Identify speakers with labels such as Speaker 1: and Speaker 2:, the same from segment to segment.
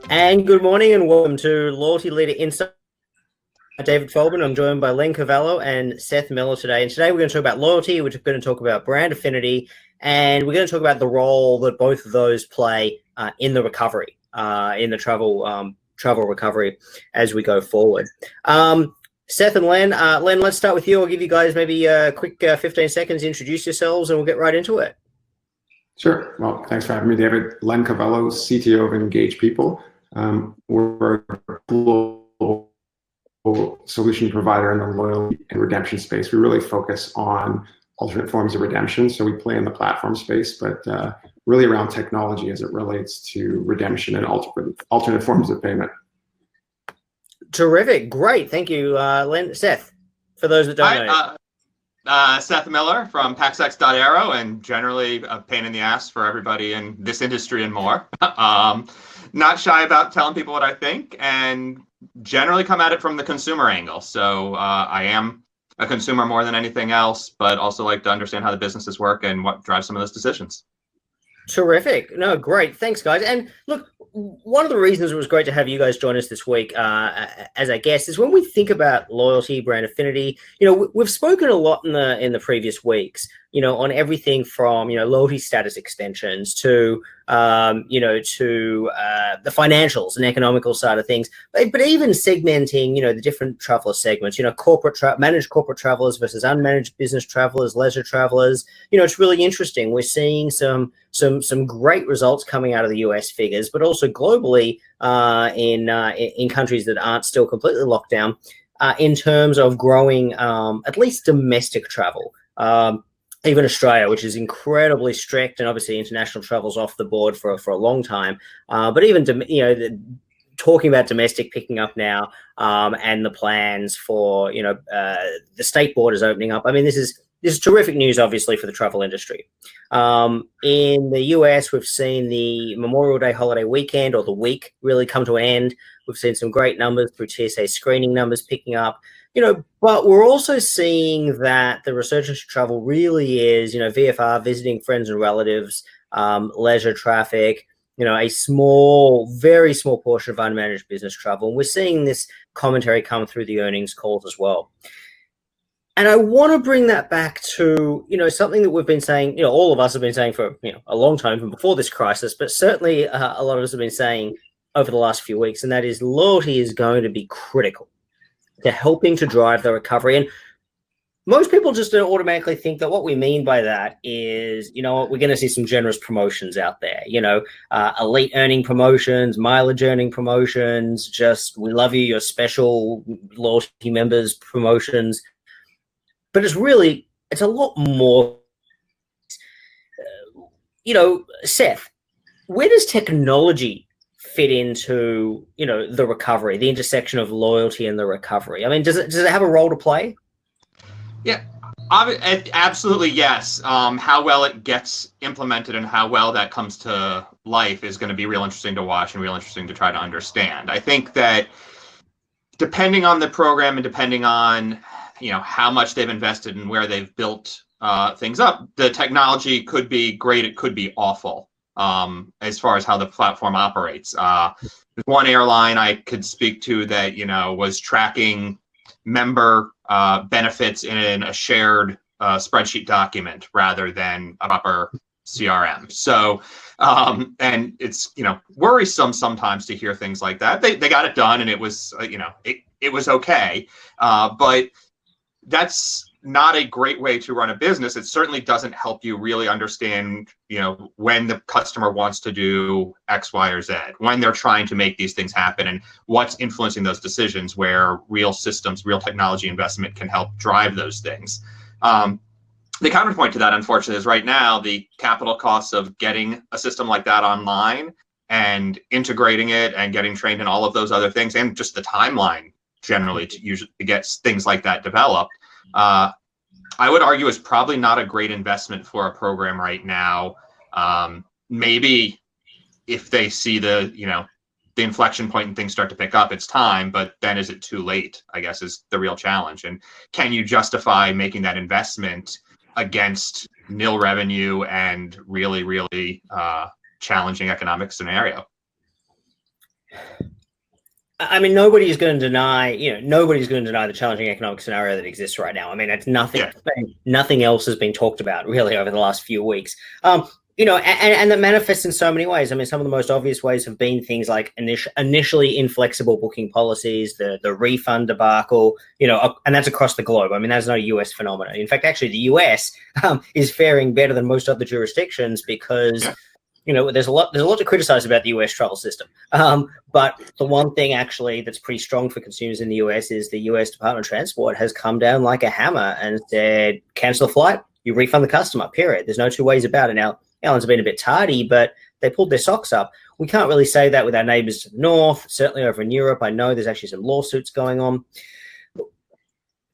Speaker 1: And good morning and welcome to Loyalty Leader Insights. David Feldman. I'm joined by Len Covello and Seth Miller today. And today we're going to talk about loyalty, we're going to talk about brand affinity, and we're going to talk about the role that both of those play in the recovery, in the travel recovery as we go forward. Seth and Len, let's start with you. I'll give you guys maybe a quick 15 seconds to introduce yourselves and we'll get right into it.
Speaker 2: Sure. Well, thanks for having me, David. Len Covello, CTO of Engage People. We're a global solution provider in the loyalty and redemption space. We really focus on alternate forms of redemption. So we play in the platform space, but really around technology as it relates to redemption and alternate forms of payment.
Speaker 1: Terrific. Great. Thank you, Len. Seth, for those that don't know.
Speaker 3: Seth Miller from PaxEx.Aero, and generally a pain in the ass for everybody in this industry and more. Not shy about telling people what I think and generally come at it from the consumer angle. So I am a consumer more than anything else, but also like to understand how the businesses work and what drives some of those decisions.
Speaker 1: Terrific. No, great. Thanks, guys. And look, one of the reasons it was great to have you guys join us this week as our guest is when we think about loyalty, brand affinity, we've spoken a lot in the previous weeks, on everything from, loyalty status extensions to, the financials and economical side of things, but even segmenting, the different traveler segments, managed corporate travelers versus unmanaged business travelers, leisure travelers. It's really interesting. We're seeing some great results coming out of the US figures, but also globally in countries that aren't still completely locked down in terms of growing at least domestic travel. Even Australia, which is incredibly strict, and obviously international travel's off the board for a long time. But even talking about domestic picking up now, and the plans for the state borders opening up. I mean, this is terrific news, obviously, for the travel industry. In the US, we've seen the Memorial Day holiday weekend, or the week, really come to an end. We've seen some great numbers through TSA screening numbers picking up. But we're also seeing that the resurgence of travel really is, VFR, visiting friends and relatives, leisure traffic, a very small portion of unmanaged business travel. And we're seeing this commentary come through the earnings calls as well. And I want to bring that back to, something that we've been saying, all of us have been saying for, a long time from before this crisis, but certainly a lot of us have been saying over the last few weeks, and that is loyalty is going to be critical to helping to drive the recovery. And most people just don't automatically think that what we mean by that is, we're going to see some generous promotions out there, elite earning promotions, mileage earning promotions, just we love you, you're special loyalty members promotions. But it's a lot more. Seth, where does technology fit into, the recovery, the intersection of loyalty and the recovery? I mean, does it have a role to play?
Speaker 3: Yeah, absolutely, yes. How well it gets implemented and how well that comes to life is going to be real interesting to watch and real interesting to try to understand. I think that depending on the program and depending on, how much they've invested and where they've built things up, the technology could be great, it could be awful. As far as how the platform operates. There's one airline I could speak to that, was tracking member benefits in a shared spreadsheet document rather than a proper CRM. So, and it's, worrisome sometimes to hear things like that. They got it done and it was, it was okay. But that's not a great way to run a business. It certainly doesn't help you really understand, when the customer wants to do X, Y, or Z, when they're trying to make these things happen and what's influencing those decisions, where real systems, real technology investment can help drive those things. The counterpoint to that, unfortunately, is right now the capital costs of getting a system like that online and integrating it and getting trained in all of those other things, and just the timeline generally to get things like that developed. I would argue is probably not a great investment for a program right now. Maybe if they see the inflection point and things start to pick up, it's time, but then is it too late, I guess, is the real challenge. And can you justify making that investment against nil revenue and really, really challenging economic scenario?
Speaker 1: I mean, nobody's going to deny the challenging economic scenario that exists right now. I mean, it's nothing.
Speaker 3: Yeah.
Speaker 1: Nothing else has been talked about really over the last few weeks. And that manifests in so many ways. I mean, some of the most obvious ways have been things like initially inflexible booking policies, the refund debacle, and that's across the globe. I mean, that's no US phenomenon. In fact, actually, the US is faring better than most other jurisdictions because, there's a lot to criticize about the US travel system. But the one thing actually that's pretty strong for consumers in the US is the US Department of Transport has come down like a hammer and said, cancel the flight, you refund the customer, period. There's no two ways about it. Now, airlines have been a bit tardy, but they pulled their socks up. We can't really say that with our neighbors to the north. Certainly over in Europe, I know there's actually some lawsuits going on.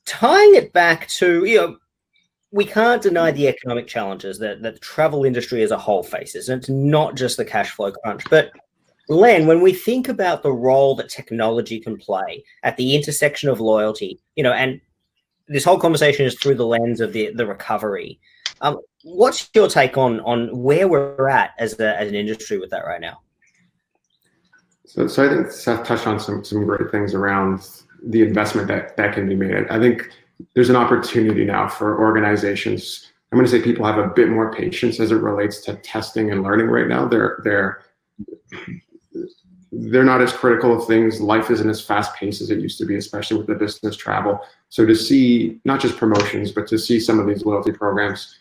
Speaker 1: Tying it back to, we can't deny the economic challenges that the travel industry as a whole faces. And it's not just the cash flow crunch. But Len, when we think about the role that technology can play at the intersection of loyalty, and this whole conversation is through the lens of the recovery. What's your take on where we're at as an industry with that right now?
Speaker 2: So I think Seth touched on some great things around the investment that can be made. I think there's an opportunity now for organizations. I'm going to say people have a bit more patience as it relates to testing and learning right now. They're not as critical of things. Life isn't as fast paced as it used to be, especially with the business travel. So to see not just promotions, but to see some of these loyalty programs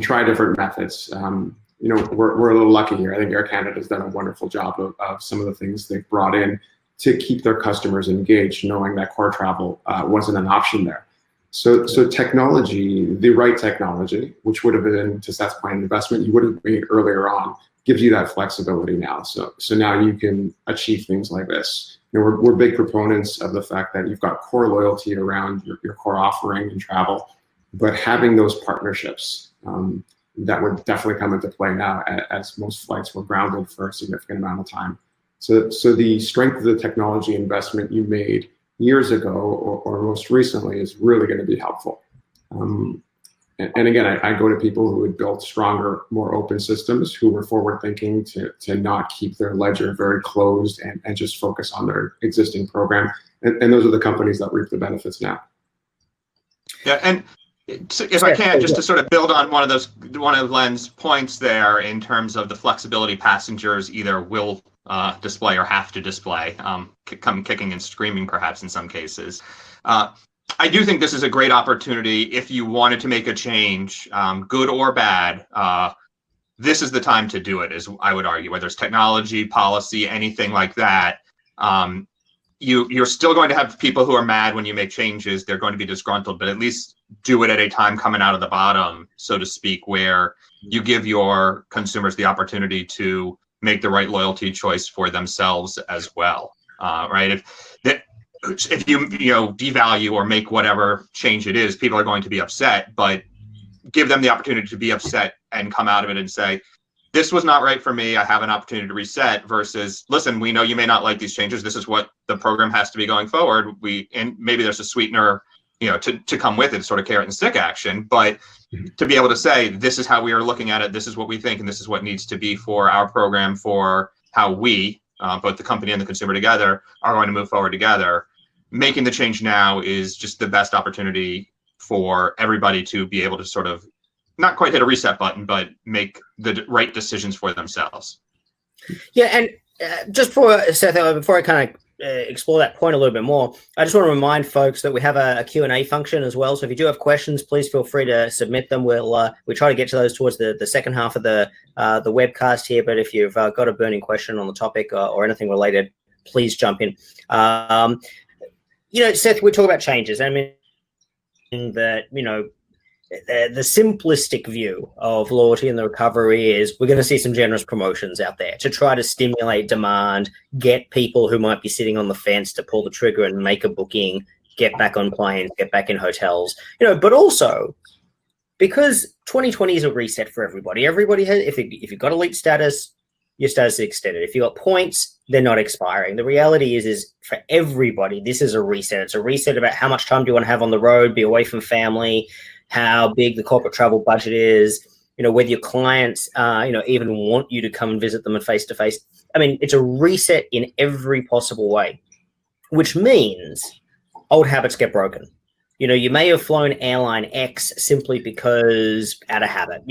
Speaker 2: try different methods. We're a little lucky here. I think Air Canada has done a wonderful job of some of the things they've brought in to keep their customers engaged, knowing that core travel wasn't an option there. So technology, the right technology, which would have been, to Seth's point, investment you would have made earlier on, gives you that flexibility now. So now you can achieve things like this. We're big proponents of the fact that you've got core loyalty around your core offering and travel, but having those partnerships that would definitely come into play now as most flights were grounded for a significant amount of time. So the strength of the technology investment you made years ago or most recently is really going to be helpful. And again, I go to people who had built stronger, more open systems, who were forward thinking to not keep their ledger very closed and just focus on their existing program. And those are the companies that reap the benefits now.
Speaker 3: Yeah, and if I can, just to sort of build on one of Len's points there in terms of the flexibility passengers either will display or have to display, come kicking and screaming perhaps in some cases. I do think this is a great opportunity if you wanted to make a change, good or bad. This is the time to do it, as I would argue, whether it's technology, policy, anything like that. You're still going to have people who are mad when you make changes. They're going to be disgruntled, but at least do it at a time coming out of the bottom, so to speak, where you give your consumers the opportunity to make the right loyalty choice for themselves as well, right? If you devalue or make whatever change it is, people are going to be upset, but give them the opportunity to be upset and come out of it and say, this was not right for me. I have an opportunity to reset versus, listen, we know you may not like these changes. This is what the program has to be going forward. And maybe there's a sweetener, to come with it, sort of carrot and stick action, but to be able to say, this is how we are looking at it. This is what we think, and this is what needs to be for our program, for how we, both the company and the consumer together, are going to move forward together. Making the change now is just the best opportunity for everybody to be able to sort of not quite hit a reset button, but make the right decisions for themselves.
Speaker 1: Yeah, and just before I kind of explore that point a little bit more, I just want to remind folks that we have a Q&A function as well. So if you do have questions, please feel free to submit them. We try to get to those towards the second half of the webcast here. But if you've got a burning question on the topic or anything related, please jump in. Seth, we talk about changes. I mean, that, the simplistic view of loyalty and the recovery is we're going to see some generous promotions out there to try to stimulate demand, get people who might be sitting on the fence to pull the trigger and make a booking, get back on planes, get back in hotels, but also because 2020 is a reset for everybody. Everybody has, if you've got elite status, your status is extended. If you've got points, they're not expiring. The reality is for everybody, this is a reset. It's a reset about how much time do you want to have on the road, be away from family, how big the corporate travel budget is, whether your clients, even want you to come and visit them face to face. I mean, it's a reset in every possible way, which means old habits get broken. You may have flown airline X simply because out of habit.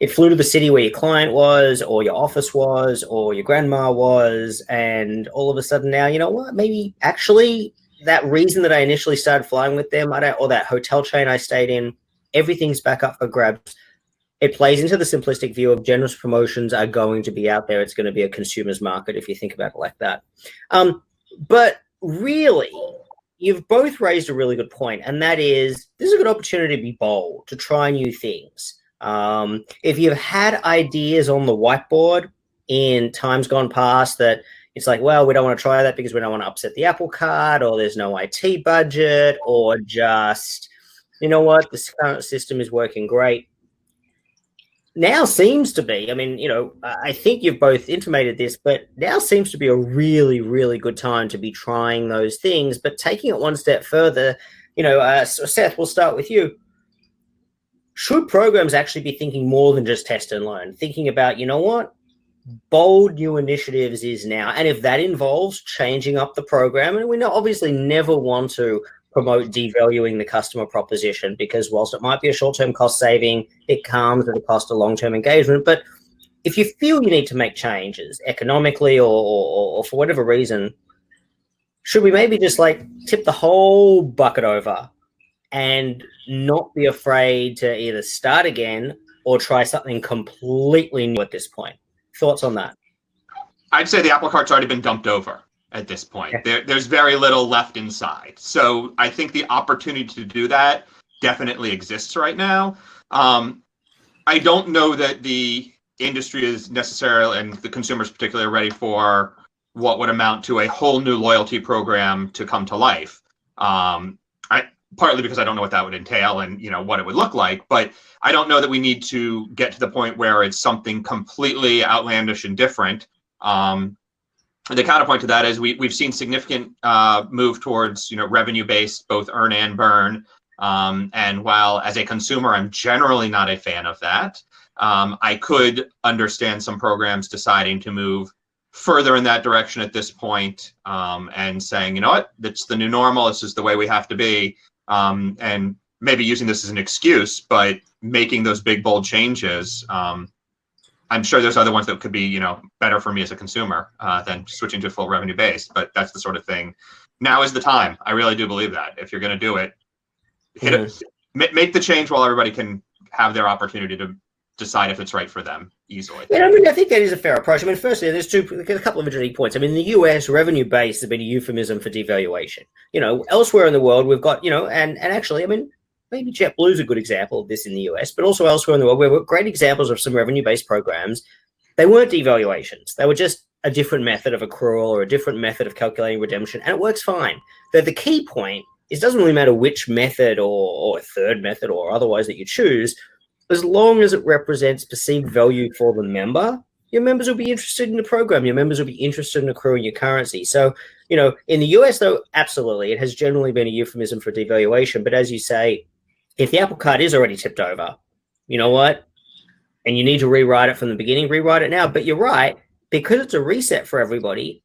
Speaker 1: It flew to the city where your client was, or your office was, or your grandma was, and all of a sudden now, you know what? Maybe actually that reason that I initially started flying with them, or that hotel chain I stayed in, everything's back up for grabs. It plays into the simplistic view of generous promotions are going to be out there. It's going to be a consumer's market if you think about it like that. But really, you've both raised a really good point, and that is this is a good opportunity to be bold, to try new things. If you've had ideas on the whiteboard in times gone past that it's like, well, we don't want to try that because we don't want to upset the apple cart, or there's no IT budget, or just, you know what, this current system is working great. Now seems to be, I think you've both intimated this, but now seems to be a really, really good time to be trying those things, but taking it one step further. So Seth, we'll start with you. Should programs actually be thinking more than just test and learn, thinking about, you know what, bold new initiatives is now, and if that involves changing up the program, and we obviously never want to promote devaluing the customer proposition, because whilst it might be a short-term cost saving, it comes at a cost of long-term engagement. But if you feel you need to make changes economically or for whatever reason, should we maybe just tip the whole bucket over and not be afraid to either start again or try something completely new at this point? Thoughts on that?
Speaker 3: I'd say the apple cart's already been dumped over at this point. There's very little left inside. So I think the opportunity to do that definitely exists right now. I don't know that the industry is necessarily, and the consumers particularly, ready for what would amount to a whole new loyalty program to come to life. Partly because I don't know what that would entail and what it would look like, but I don't know that we need to get to the point where it's something completely outlandish and different. The counterpoint to that is we've seen significant move towards revenue-based, both earn and burn. And while as a consumer I'm generally not a fan of that, I could understand some programs deciding to move further in that direction at this point, and saying, you know what, that's the new normal. This is the way we have to be. And maybe using this as an excuse, but making those big, bold changes. I'm sure there's other ones that could be, better for me as a consumer than switching to full revenue based, but that's the sort of thing. Now is the time. I really do believe that. If you're going to do it, make the change while everybody can have their opportunity to decide if it's right for them easily.
Speaker 1: Yeah, I think that is a fair approach. Firstly, there's a couple of interesting points. In the US, revenue-based has been a euphemism for devaluation. Elsewhere in the world, we've got, and actually, maybe JetBlue is a good example of this in the US, but also elsewhere in the world, we've got great examples of some revenue-based programs. They weren't devaluations. They were just a different method of accrual or a different method of calculating redemption, and it works fine. The key point is it doesn't really matter which method or third method or otherwise that you choose. As long as it represents perceived value for the member, your members will be interested in the program. Your members will be interested in accruing your currency. So, in the US, though, absolutely, it has generally been a euphemism for devaluation. But as you say, if the apple cart is already tipped over, you know what? And you need to rewrite it from the beginning, rewrite it now. But you're right, because it's a reset for everybody,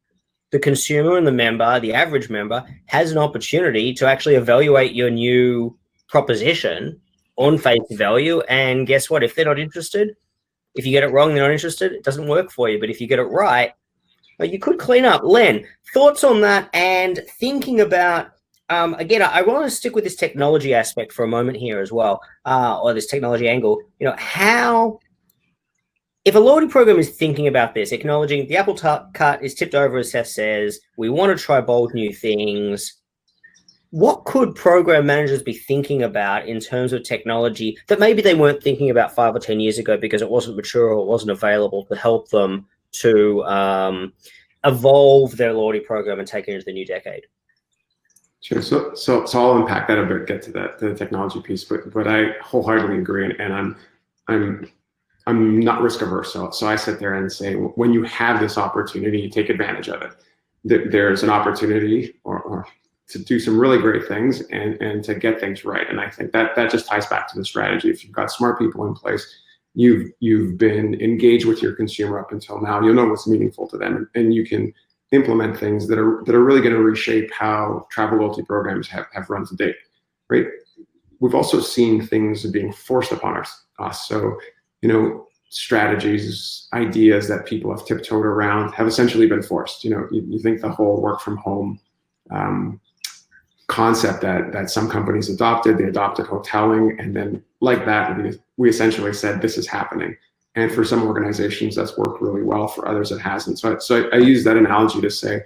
Speaker 1: the consumer and the member, the average member, has an opportunity to actually evaluate your new proposition on face value. And guess what? If they're not interested, if you get it wrong, they're not interested, it doesn't work for you. But if you get it right, you could clean up. Len, thoughts on that? And thinking about, again, I want to stick with this technology aspect for a moment here as well, or this technology angle. How, if a loyalty program is thinking about this, acknowledging the apple cart is tipped over, as Seth says, we want to try bold new things, what could program managers be thinking about in terms of technology that maybe they weren't thinking about 5 or 10 years ago because it wasn't mature or it wasn't available to help them to evolve their loyalty program and take it into the new decade?
Speaker 2: Sure. So I'll unpack that a bit, get to the technology piece, but I wholeheartedly agree, and I'm not risk averse. So I sit there and say, when you have this opportunity, take advantage of it. There's an opportunity, or do some really great things and to get things right. And I think that just ties back to the strategy. If you've got smart people in place, you've been engaged with your consumer up until now, you'll know what's meaningful to them, and you can implement things that are really going to reshape how travel loyalty programs have run to date, right? We've also seen things being forced upon us. So, strategies, ideas that people have tiptoed around have essentially been forced. You think the whole work from home concept that some companies adopted, they adopted hoteling, and then like that, we essentially said, this is happening. And for some organizations, that's worked really well. For others, it hasn't. So I use that analogy to say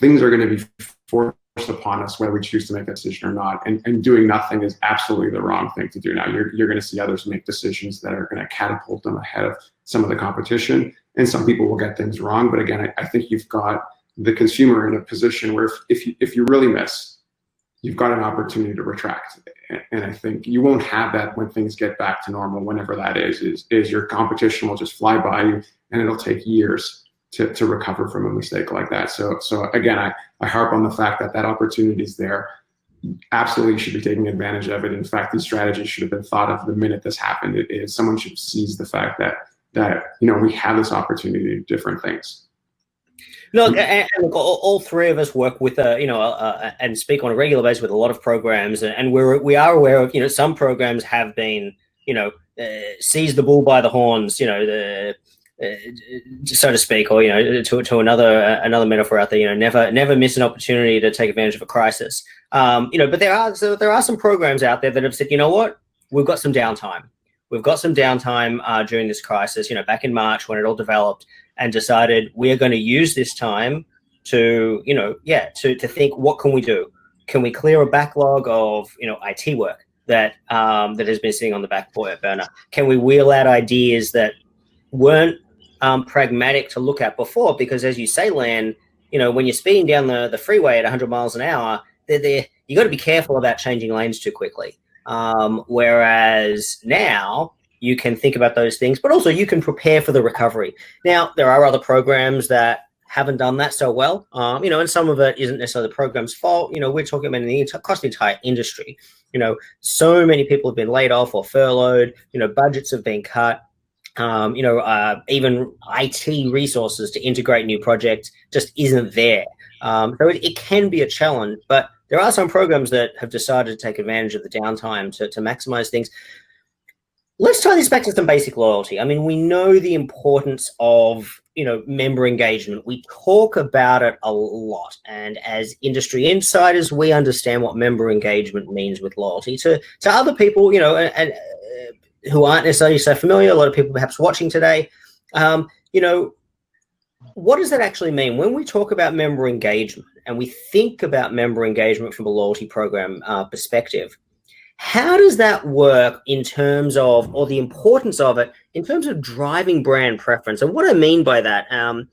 Speaker 2: things are going to be forced upon us whether we choose to make that decision or not. And doing nothing is absolutely the wrong thing to do now. You're going to see others make decisions that are going to catapult them ahead of some of the competition. And some people will get things wrong. But again, I think you've got the consumer in a position where if you really miss, you've got an opportunity to retract. And I think you won't have that when things get back to normal, whenever that is your competition will just fly by you, and it'll take years to recover from a mistake like that. So again, I harp on the fact that opportunity is there. Absolutely should be taking advantage of it. In fact, these strategies should have been thought of the minute this happened. Someone should seize the fact that we have this opportunity to do different things.
Speaker 1: Look, and all three of us work with, and speak on a regular basis with a lot of programs, and we are aware of, some programs have been, seize the bull by the horns, so to speak, or to another metaphor out there, never miss an opportunity to take advantage of a crisis. But there are some programs out there that have said, you know what, we've got some downtime. We've got some downtime during this crisis, back in March when it all developed, and decided we are going to use this time to think, what can we do? Can we clear a backlog of, IT work that has been sitting on the back burner? Can we wheel out ideas that weren't pragmatic to look at before? Because as you say, Lan, when you're speeding down the freeway at 100 miles an hour, you got to be careful about changing lanes too quickly. Whereas now you can think about those things, but also you can prepare for the recovery. Now, there are other programs that haven't done that so well, and some of it isn't necessarily the program's fault. We're talking about across the entire industry. So many people have been laid off or furloughed. Budgets have been cut. Even IT resources to integrate new projects just isn't there. So it can be a challenge, but there are some programs that have decided to take advantage of the downtime to maximize things. Let's tie this back to some basic loyalty. I mean, we know the importance of, member engagement. We talk about it a lot. And as industry insiders, we understand what member engagement means with loyalty. To other people, and who aren't necessarily so familiar, a lot of people perhaps watching today, what does that actually mean? When we talk about member engagement and we think about member engagement from a loyalty program perspective, how does that work in terms of, or the importance of it, in terms of driving brand preference? And what I mean by that, and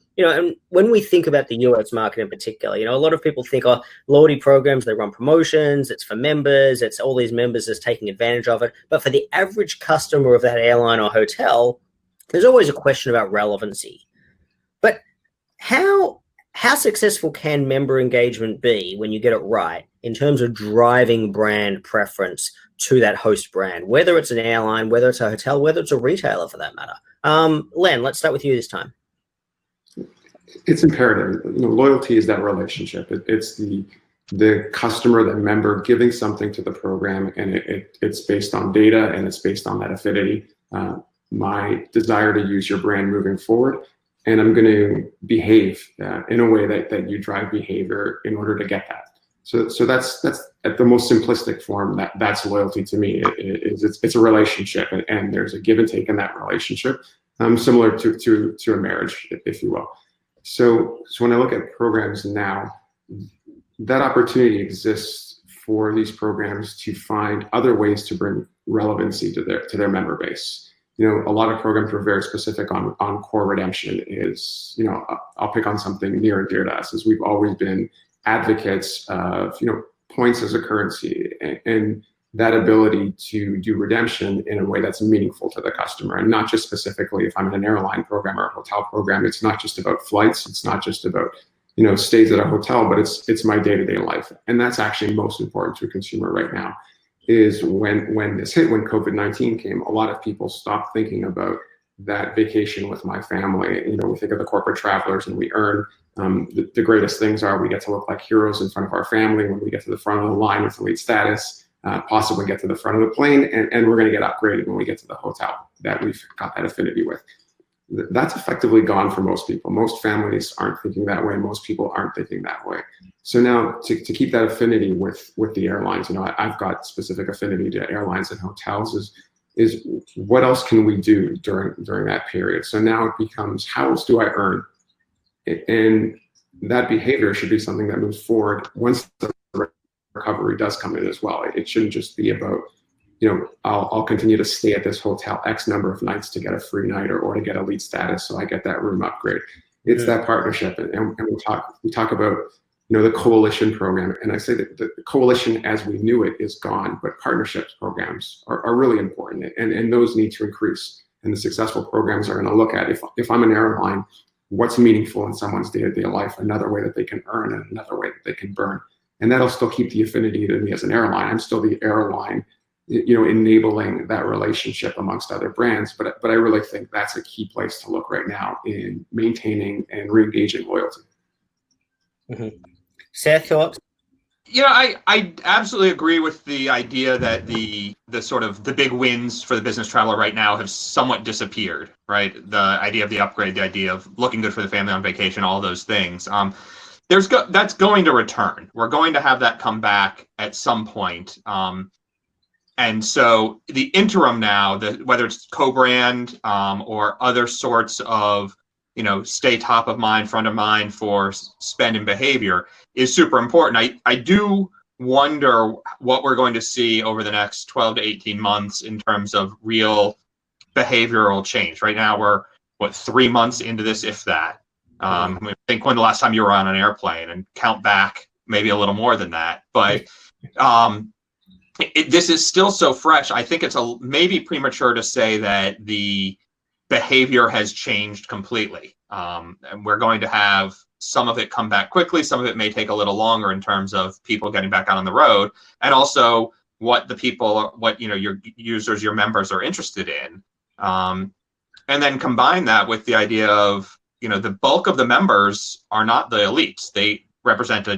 Speaker 1: when we think about the US market in particular, a lot of people think, loyalty programs, they run promotions, it's for members, it's all these members that's taking advantage of it. But for the average customer of that airline or hotel, there's always a question about relevancy. But how successful can member engagement be when you get it right in terms of driving brand preference to that host brand, whether it's an airline, whether it's a hotel, whether it's a retailer for that matter? Len, let's start with you this time.
Speaker 2: It's imperative. Loyalty is that relationship. It's the customer, the member giving something to the program, and it's based on data and it's based on that affinity. My desire to use your brand moving forward, and I'm going to behave in a way that you drive behavior in order to get that. So that's at the most simplistic form. That's loyalty to me. It's a relationship, and there's a give and take in that relationship, similar to a marriage, if you will. So when I look at programs now, that opportunity exists for these programs to find other ways to bring relevancy to their member base. A lot of programs were very specific on core redemption. I'll pick on something near and dear to us, as we've always been advocates of, points as a currency and that ability to do redemption in a way that's meaningful to the customer, and not just specifically if I'm in an airline program or a hotel program. It's not just about flights. It's not just about stays at a hotel, but it's my day-to-day life. And that's actually most important to a consumer right now, is when this hit, when COVID-19 came, a lot of people stopped thinking about that vacation with my family. We think of the corporate travelers, and we earn the greatest things are we get to look like heroes in front of our family when we get to the front of the line with elite status, possibly get to the front of the plane, and we're going to get upgraded when we get to the hotel that we've got that affinity with. That's effectively gone for most people. Most families aren't thinking that way. Most people aren't thinking that way. So now to keep that affinity with the airlines, I've got specific affinity to airlines and hotels, is what else can we do during that period? So now it becomes, how else do I earn? And that behavior should be something that moves forward once the recovery does come in as well. It shouldn't just be about, I'll continue to stay at this hotel X number of nights to get a free night or to get elite status, so I get that room upgrade. It's that partnership, and we talk about the coalition program, and I say that the coalition as we knew it is gone, but partnerships programs are really important, and those need to increase. And the successful programs are going to look at, if I'm an airline, what's meaningful in someone's day-to-day life, another way that they can earn, and another way that they can burn, and that'll still keep the affinity to me as an airline. I'm still the airline, enabling that relationship amongst other brands. But I really think that's a key place to look right now in maintaining and re-engaging loyalty.
Speaker 1: Mm-hmm. Seth, thoughts?
Speaker 3: I absolutely agree with the idea that the sort of the big wins for the business traveler right now have somewhat disappeared, right? The idea of the upgrade, the idea of looking good for the family on vacation, all those things. That's going to return. We're going to have that come back at some point. And so the interim now, whether it's co-brand or other sorts of, stay top of mind, front of mind for spend and behavior is super important. I do wonder what we're going to see over the next 12 to 18 months in terms of real behavioral change. Right now, we're, 3 months into this, if that. I think when the last time you were on an airplane, and count back maybe a little more than that. But this is still so fresh. I think it's maybe premature to say that the behavior has changed completely. And we're going to have some of it come back quickly. Some of it may take a little longer in terms of people getting back out on the road, and also what your users, your members are interested in. And then combine that with the idea of, the bulk of the members are not the elites. They represent a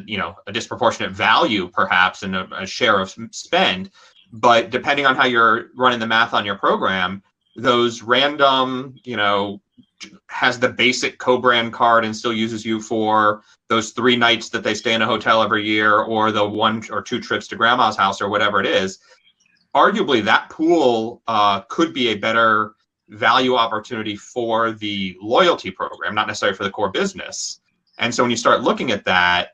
Speaker 3: disproportionate value perhaps and a share of spend, but depending on how you're running the math on your program, those random, has the basic co-brand card and still uses you for those 3 nights that they stay in a hotel every year, or the 1 or 2 trips to grandma's house or whatever it is, arguably that pool could be a better value opportunity for the loyalty program, not necessarily for the core business. And so when you start looking at that,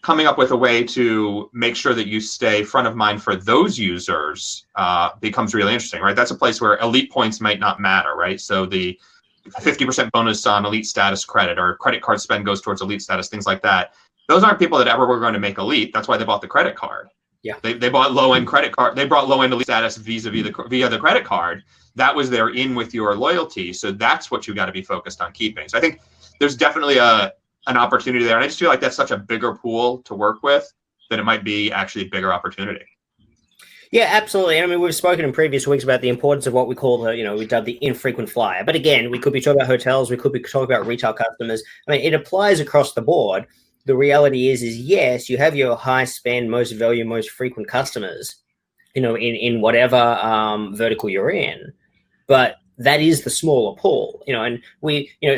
Speaker 3: coming up with a way to make sure that you stay front of mind for those users becomes really interesting, right? That's a place where elite points might not matter, right? So the 50% bonus on elite status credit, or credit card spend goes towards elite status, things like that. Those aren't people that ever were going to make elite. That's why they bought the credit card.
Speaker 1: Yeah,
Speaker 3: they bought low-end credit card. They brought low-end elite status via the credit card. That was their in with your loyalty. So that's what you got to be focused on keeping. So I think there's definitely an opportunity there. And I just feel like that's such a bigger pool to work with that it might be actually a bigger opportunity.
Speaker 1: Yeah, absolutely. I mean, we've spoken in previous weeks about the importance of what we call we dubbed the infrequent flyer. But again, we could be talking about hotels. We could be talking about retail customers. I mean, it applies across the board. The reality is yes, you have your high spend, most value, most frequent customers, in whatever vertical you're in. But that is the smaller pool, and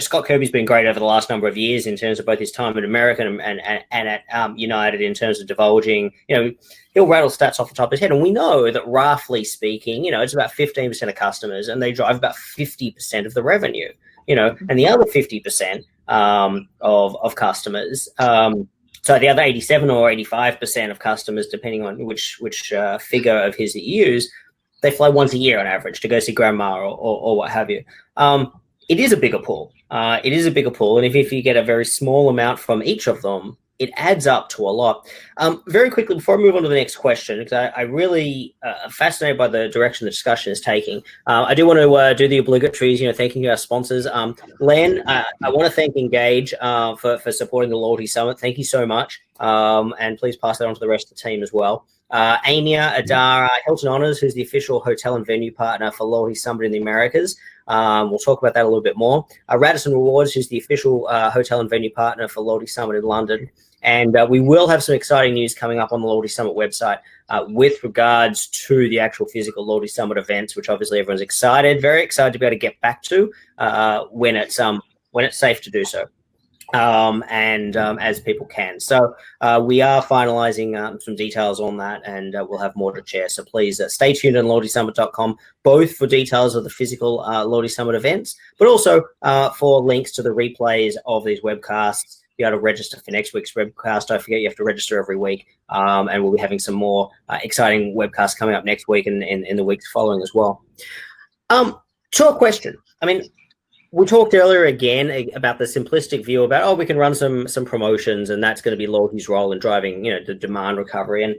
Speaker 1: Scott Kirby's been great over the last number of years in terms of both his time at American and at United in terms of divulging, he'll rattle stats off the top of his head. And we know that roughly speaking, it's about 15% of customers, and they drive about 50% of the revenue, and the other 50% of customers, so the other 87 or 85% of customers, depending on which figure of his that you use, they fly once a year on average to go see grandma or what have you. It is a bigger pool. And if you get a very small amount from each of them, it adds up to a lot. Very quickly, before I move on to the next question, because I really fascinated by the direction the discussion is taking, I do want to do the obligatories, thanking our sponsors. Len, I want to thank Engage for supporting the Loyalty Summit. Thank you so much. And please pass that on to the rest of the team as well. Amia, Adara, Hilton Honors, who's the official hotel and venue partner for Loyalty Summit in the Americas. We'll talk about that a little bit more. Radisson Rewards, who's the official hotel and venue partner for Loyalty Summit in London. And we will have some exciting news coming up on the Loyalty Summit website with regards to the actual physical Loyalty Summit events, which obviously everyone's very excited to be able to get back to when it's safe to do so. As people can. So we are finalizing some details on that, and we'll have more to share. So please stay tuned on loyaltysummit.com, both for details of the physical Loyalty Summit events, but also for links to the replays of these webcasts. Be able to register for next week's webcast. Don't forget, you have to register every week, and we'll be having some more exciting webcasts coming up next week and in the weeks following as well. To a question. I mean, we talked earlier again about the simplistic view about, we can run some promotions, and that's going to be Loyalty's role in driving, the demand recovery. And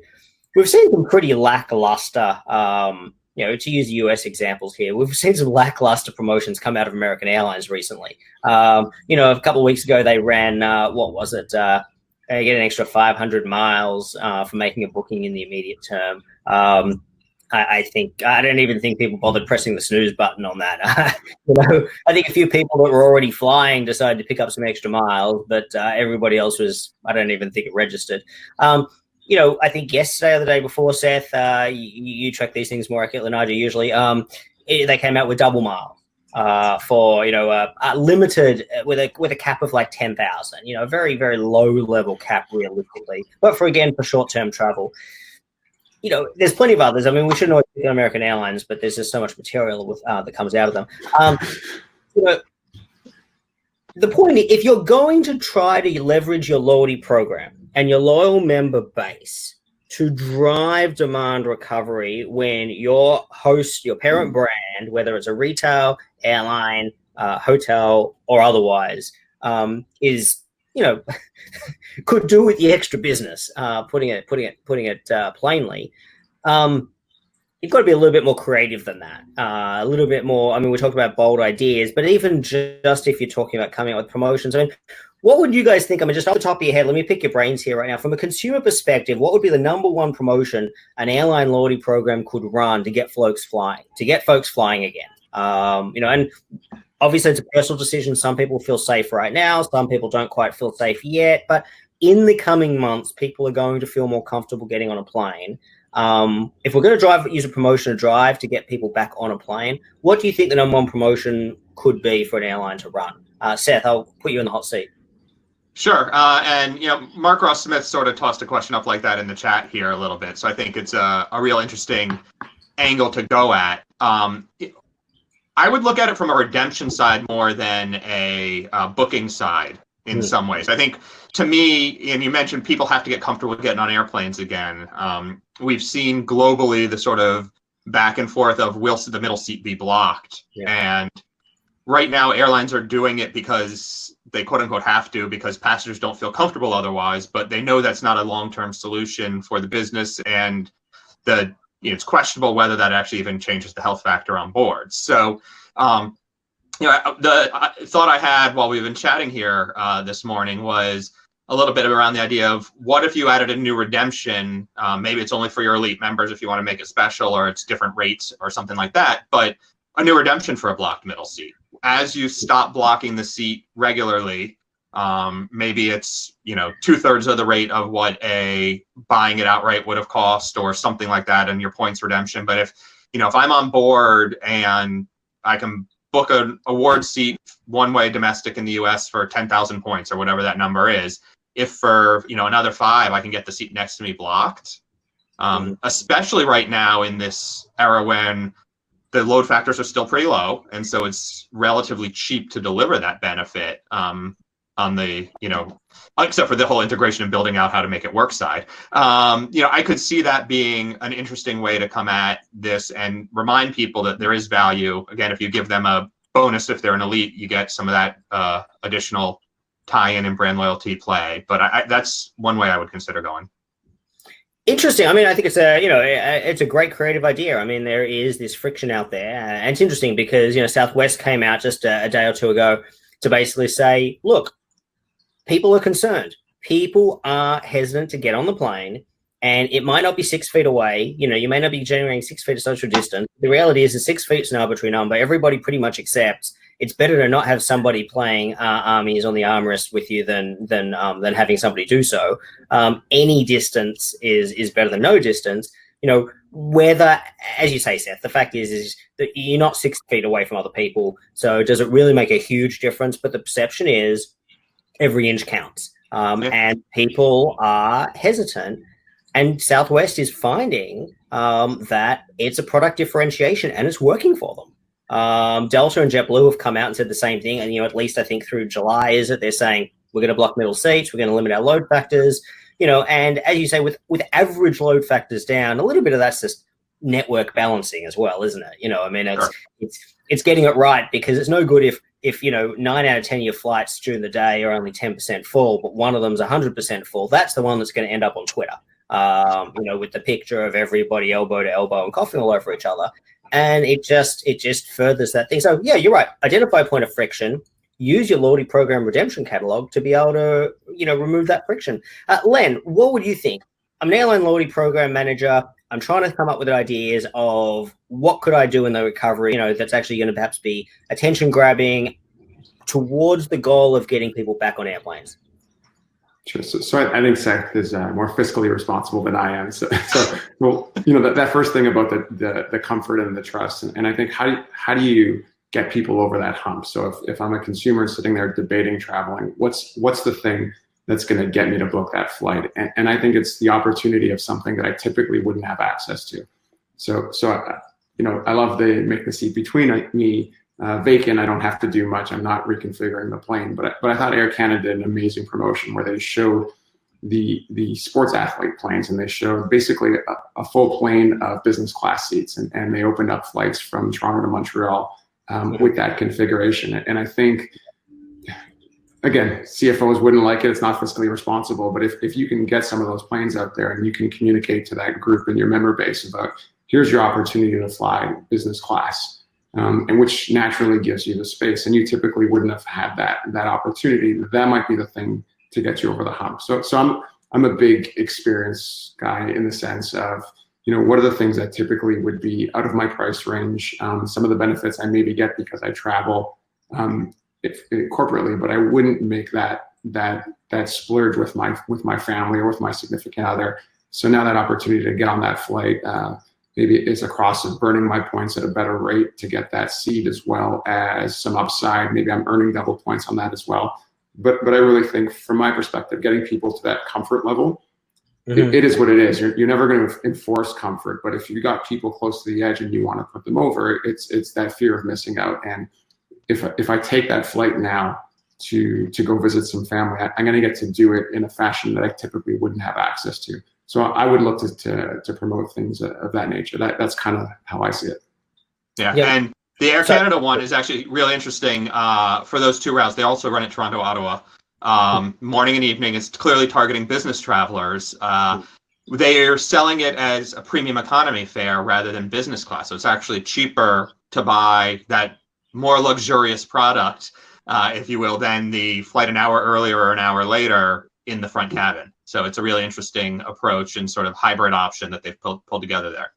Speaker 1: we've seen some pretty lackluster, to use the US examples here, we've seen some lackluster promotions come out of American Airlines recently. A couple of weeks ago, they ran, get an extra 500 miles for making a booking in the immediate term. I don't even think people bothered pressing the snooze button on that. I think a few people that were already flying decided to pick up some extra miles, but everybody else I don't even think it registered. I think yesterday or the day before, Seth, you track these things more accurately than I do usually. They came out with double mile for limited with a cap of like 10,000. A very, very low level cap realistically, but for short-term travel. There's plenty of others. I mean, we shouldn't always pick on American Airlines, but there's just so much material that comes out of them. The point is, if you're going to try to leverage your loyalty program and your loyal member base to drive demand recovery when your host, your parent brand, whether it's a retail, airline, hotel, or otherwise, is could do with the extra business, putting it plainly. You've got to be a little bit more creative than that. A little bit more. I mean, we talked about bold ideas, but even just if you're talking about coming up with promotions, I mean, what would you guys think? I mean, just off the top of your head, let me pick your brains here right now. From a consumer perspective, what would be the number one promotion an airline loyalty program could run to get folks flying again? And obviously it's a personal decision. Some people feel safe right now. Some people don't quite feel safe yet. But in the coming months, people are going to feel more comfortable getting on a plane. If we're going to use a promotion to drive to get people back on a plane, what do you think the number one promotion could be for an airline to run? Seth, I'll put you in the hot seat.
Speaker 3: Sure. Mark Ross Smith sort of tossed a question up like that in the chat here a little bit. So I think it's a real interesting angle to go at. I would look at it from a redemption side more than a booking side in some ways. I think, to me, and you mentioned people have to get comfortable getting on airplanes again. We've seen globally the sort of back and forth of will the middle seat be blocked? Yeah. And right now airlines are doing it because they quote unquote have to, because passengers don't feel comfortable otherwise, but they know that's not a long-term solution for the business, and it's questionable whether that actually even changes the health factor on board. So, the thought I had while we've been chatting here this morning was a little bit around the idea of what if you added a new redemption? Maybe it's only for your elite members if you want to make it special, or it's different rates or something like that, but a new redemption for a blocked middle seat. As you stop blocking the seat regularly, maybe it's 2/3 of the rate of what a buying it outright would have cost, or something like that, and your points redemption. But if I'm on board and I can book an award seat one-way domestic in the US for 10,000 points or whatever that number is, if for another 5 I can get the seat next to me blocked, especially right now in this era when the load factors are still pretty low, and so it's relatively cheap to deliver that benefit on the, except for the whole integration and building out how to make it work side. I could see that being an interesting way to come at this and remind people that there is value. Again, if you give them a bonus, if they're an elite, you get some of that additional tie-in and brand loyalty play. But that's one way I would consider going.
Speaker 1: Interesting. I mean, I think it's a great creative idea. I mean, there is this friction out there, and it's interesting because Southwest came out just a day or two ago to basically say, look, people are concerned. People are hesitant to get on the plane, and it might not be 6 feet away. You may not be generating 6 feet of social distance. The reality is that 6 feet is an arbitrary number. Everybody pretty much accepts it's better to not have somebody playing armies on the armrest with you than having somebody do so. Any distance is better than no distance. Whether, as you say, Seth, the fact is that you're not 6 feet away from other people. So does it really make a huge difference? But the perception is every inch counts, and people are hesitant. And Southwest is finding that it's a product differentiation and it's working for them. Delta and JetBlue have come out and said the same thing. And, at least I think through July is that they're saying we're going to block middle seats. We're going to limit our load factors, and as you say, with average load factors down, a little bit of that's just network balancing as well, isn't it? I mean, it's getting it right, because it's no good if 9 out of 10 of your flights during the day are only 10% full, but one of them's 100% full. That's the one that's going to end up on Twitter, with the picture of everybody elbow to elbow and coughing all over each other. And it just furthers that thing. So yeah, you're right. Identify a point of friction. Use your loyalty program redemption catalog to be able to, remove that friction. Len, what would you think? I'm an airline loyalty program manager. I'm trying to come up with ideas of what could I do in the recovery, that's actually going to perhaps be attention grabbing towards the goal of getting people back on airplanes.
Speaker 2: Sure. So I think Seth is more fiscally responsible than I am. So well, that first thing about the comfort and the trust, and I think how do you get people over that hump? So if I'm a consumer sitting there debating traveling, what's the thing that's going to get me to book that flight? And I think it's the opportunity of something that I typically wouldn't have access to. So I love they make the seat between me vacant. I don't have to do much. I'm not reconfiguring the plane. But I thought Air Canada did an amazing promotion where they showed the sports athlete planes, and they showed basically a full plane of business class seats, and they opened up flights from Toronto to Montreal with that configuration. And I think, again, CFOs wouldn't like it. It's not fiscally responsible. But if you can get some of those planes out there and you can communicate to that group in your member base about here's your opportunity to fly business class, and which naturally gives you the space, and you typically wouldn't have had that opportunity, that might be the thing to get you over the hump. So I'm a big experience guy in the sense of, what are the things that typically would be out of my price range, some of the benefits I maybe get because I travel corporately, but I wouldn't make that splurge with my family or with my significant other. So now that opportunity to get on that flight, maybe it's a cross of burning my points at a better rate to get that seat, as well as some upside. Maybe I'm earning double points on that as well. But I really think, from my perspective, getting people to that comfort level, it is what it is. You're never going to enforce comfort, but if you got people close to the edge and you want to put them over, it's that fear of missing out. And if I take that flight now to go visit some family, I'm going to get to do it in a fashion that I typically wouldn't have access to. So I would look to promote things of that nature. That's kind of how I see it.
Speaker 3: Yeah. And the Air Canada one is actually really interesting for those two routes. They also run at Toronto, Ottawa, morning and evening. It's clearly targeting business travelers. They are selling it as a premium economy fare rather than business class. So it's actually cheaper to buy that more luxurious product, if you will, than the flight an hour earlier or an hour later in the front cabin. So it's a really interesting approach and sort of hybrid option that they've pulled together there.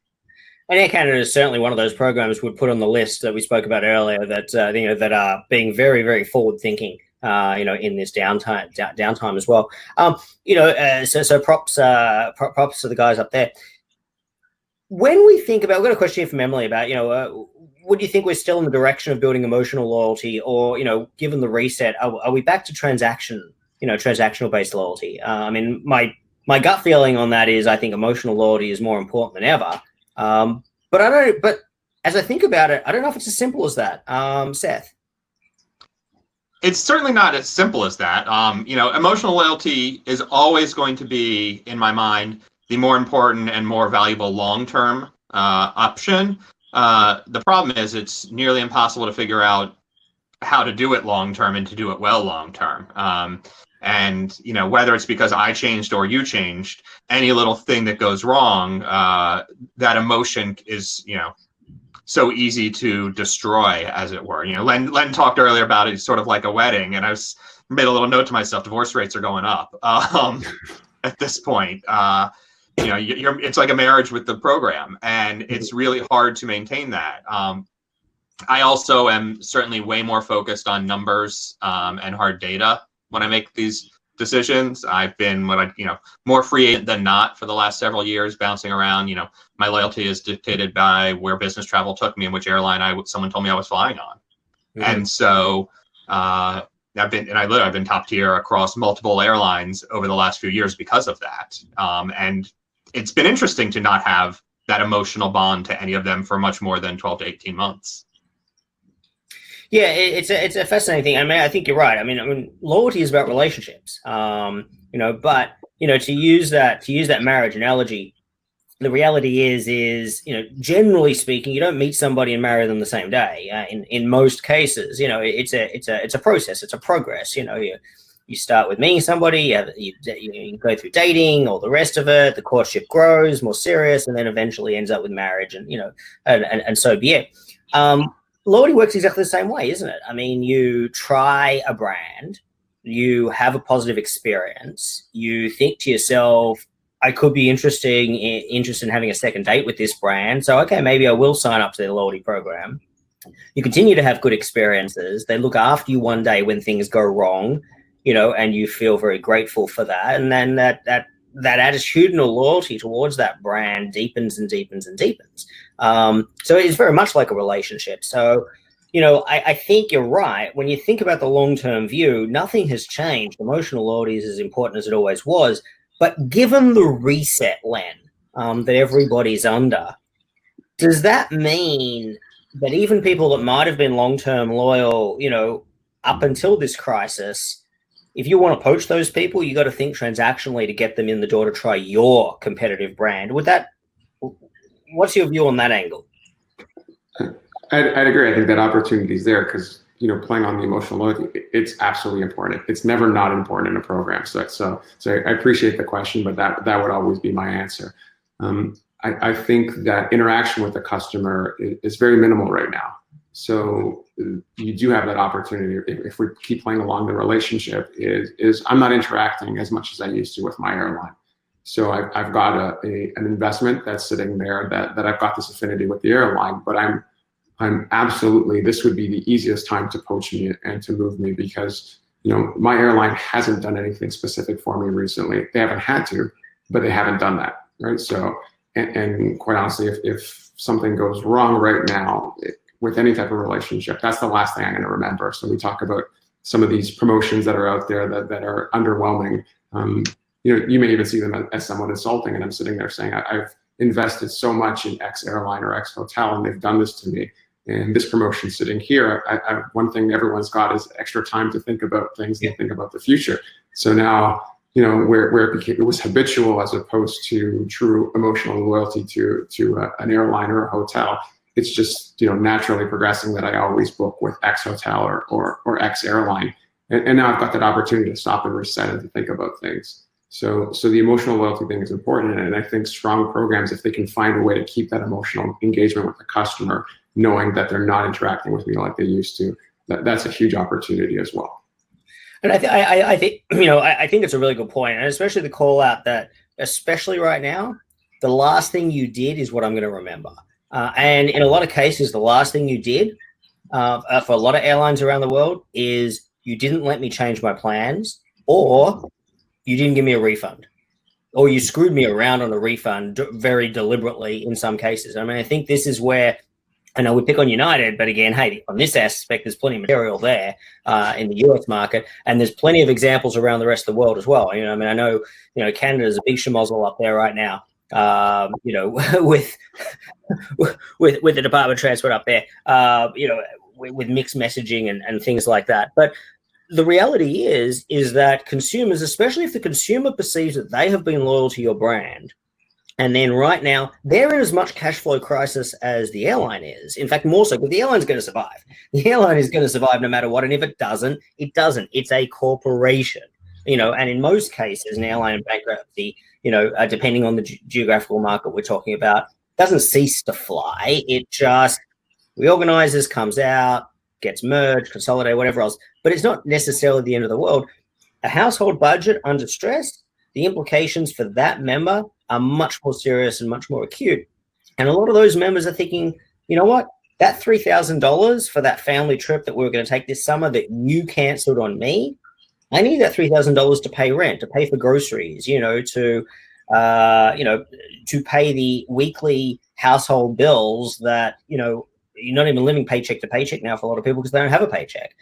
Speaker 1: And Air Canada is certainly one of those programs we'd put on the list that we spoke about earlier that that are being very, very forward thinking. In this downtime as well. So props to the guys up there. When we think about, I've got a question here from Emily about, would you think we're still in the direction of building emotional loyalty, or given the reset, are we back to transactional based loyalty? I mean, my gut feeling on that is I think emotional loyalty is more important than ever. But as I think about it, I don't know if it's as simple as that. Seth.
Speaker 3: It's certainly not as simple as that. Emotional loyalty is always going to be, in my mind, the more important and more valuable long-term option. The problem is it's nearly impossible to figure out how to do it long term and to do it well long term. And whether it's because I changed or you changed, any little thing that goes wrong, that emotion is so easy to destroy, as it were. Len talked earlier about it sort of like a wedding, and I made a little note to myself: divorce rates are going up at this point. It's like a marriage with the program, and it's really hard to maintain that. I also am certainly way more focused on numbers and hard data when I make these decisions. I've been more free agent than not for the last several years, bouncing around. My loyalty is dictated by where business travel took me and which airline someone told me I was flying on. Mm-hmm. And so I've been top tier across multiple airlines over the last few years because of that. And it's been interesting to not have that emotional bond to any of them for much more than 12 to 18 months.
Speaker 1: Yeah, it's a fascinating thing. I mean, I think you're right. I mean, loyalty is about relationships. But to use that marriage analogy, the reality is generally speaking, you don't meet somebody and marry them the same day. In most cases, it's a process. It's a progress. You start with meeting somebody, you go through dating, all the rest of it. The courtship grows more serious, and then eventually ends up with marriage, and so be it. Loyalty works exactly the same way, isn't it? I mean, you try a brand, you have a positive experience, you think to yourself, I could be interested in having a second date with this brand. So, okay, maybe I will sign up to their loyalty program. You continue to have good experiences. They look after you one day when things go wrong, and you feel very grateful for that. And then that attitudinal loyalty towards that brand deepens and deepens and deepens. So it's very much like a relationship. So, I think you're right. When you think about the long-term view, nothing has changed. Emotional loyalty is as important as it always was. But given the reset, Len, that everybody's under, does that mean that even people that might have been long-term loyal, up until this crisis, if you want to poach those people, you got to think transactionally to get them in the door to try your competitive brand. What's your view on that angle?
Speaker 2: I'd agree. I think that opportunity is there because, playing on the emotional loyalty, it's absolutely important. It's never not important in a program. So I appreciate the question, but that would always be my answer. I think that interaction with the customer is very minimal right now. So you do have that opportunity if we keep playing along the relationship is I'm not interacting as much as I used to with my airline. So I've got an investment that's sitting there that I've got this affinity with the airline, but I'm absolutely, this would be the easiest time to poach me and to move me because, my airline hasn't done anything specific for me recently. They haven't had to, but they haven't done that, right? So, and quite honestly, if something goes wrong right now, with any type of relationship, that's the last thing I'm going to remember. So we talk about some of these promotions that are out there that are underwhelming. You may even see them as somewhat insulting, and I'm sitting there saying, I've invested so much in X airline or X hotel, and they've done this to me. And this promotion sitting here, one thing everyone's got is extra time to think about things and think about the future. So now, where it was habitual as opposed to true emotional loyalty to an airline or a hotel, it's just naturally progressing that I always book with X hotel or X airline, and now I've got that opportunity to stop and reset and to think about things. So the emotional loyalty thing is important, and I think strong programs, if they can find a way to keep that emotional engagement with the customer, knowing that they're not interacting with me like they used to, that's a huge opportunity as well.
Speaker 1: And I think I think it's a really good point, and especially the call out that especially right now, the last thing you did is what I'm going to remember. And in a lot of cases, the last thing you did for a lot of airlines around the world is you didn't let me change my plans, or you didn't give me a refund, or you screwed me around on a refund very deliberately in some cases. I mean, I think this is where, I know we pick on United, but again, hey, on this aspect, there's plenty of material there in the US market, and there's plenty of examples around the rest of the world as well. I know Canada's a big schmozzle up there right now. With the Department of Transport up there, with mixed messaging and things like that. But the reality is that consumers, especially if the consumer perceives that they have been loyal to your brand, And then right now, they're in as much cash flow crisis as the airline is. In fact, more so, because the airline's going to survive. The airline is going to survive no matter what. And if it doesn't, it doesn't. It's a corporation, and in most cases, an airline bankruptcy, depending on the geographical market we're talking about, doesn't cease to fly. It just reorganizes, comes out, gets merged, consolidated, whatever else. But it's not necessarily the end of the world. A household budget under stress, the implications for that member are much more serious and much more acute. And a lot of those members are thinking, you know what, that $3,000 for that family trip that we were going to take this summer that you canceled on me, I need that $3,000 to pay rent, to pay for groceries, to pay the weekly household bills that, you're not even living paycheck to paycheck now for a lot of people because they don't have a paycheck.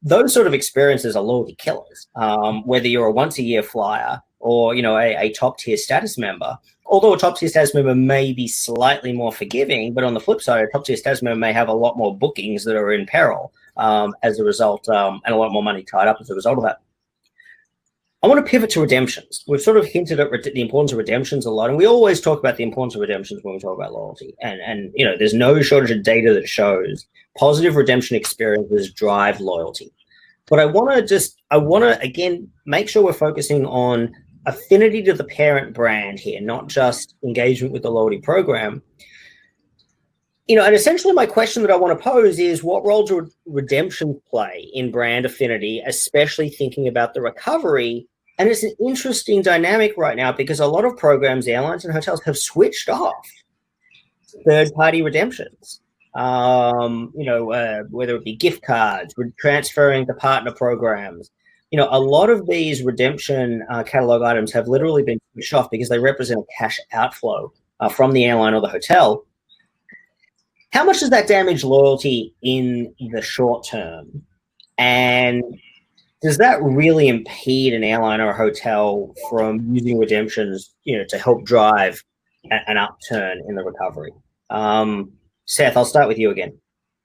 Speaker 1: Those sort of experiences are loyalty killers, whether you're a once-a-year flyer or, a top-tier status member. Although a top-tier status member may be slightly more forgiving, but on the flip side, a top-tier status member may have a lot more bookings that are in peril as a result, and a lot more money tied up as a result of that. I want to pivot to redemptions. We've sort of hinted at the importance of redemptions a lot, and we always talk about the importance of redemptions when we talk about loyalty. And there's no shortage of data that shows positive redemption experiences drive loyalty. But I want to again make sure we're focusing on affinity to the parent brand here, not just engagement with the loyalty program. And essentially my question that I want to pose is, what role do redemptions play in brand affinity, especially thinking about the recovery? And it's an interesting dynamic right now because a lot of programs, airlines and hotels, have switched off third-party redemptions. Whether it be gift cards, transferring to partner programs. A lot of these redemption catalog items have literally been switched off because they represent a cash outflow from the airline or the hotel. How much does that damage loyalty in the short term? And does that really impede an airline or a hotel from using redemptions, to help drive an upturn in the recovery? Seth, I'll start with you again.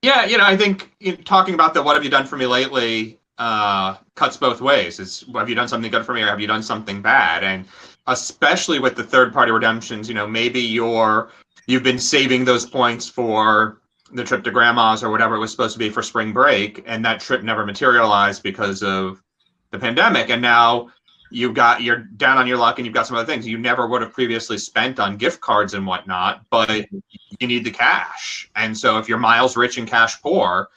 Speaker 3: Yeah, I think talking about the what have you done for me lately cuts both ways. It's have you done something good for me or have you done something bad? And especially with the third-party redemptions, maybe you've been saving those points for the trip to grandma's or whatever it was supposed to be for spring break, and that trip never materialized because of the pandemic. And now you're down on your luck and you've got some other things you never would have previously spent on gift cards and whatnot, but you need the cash. And so if you're miles rich and cash poor,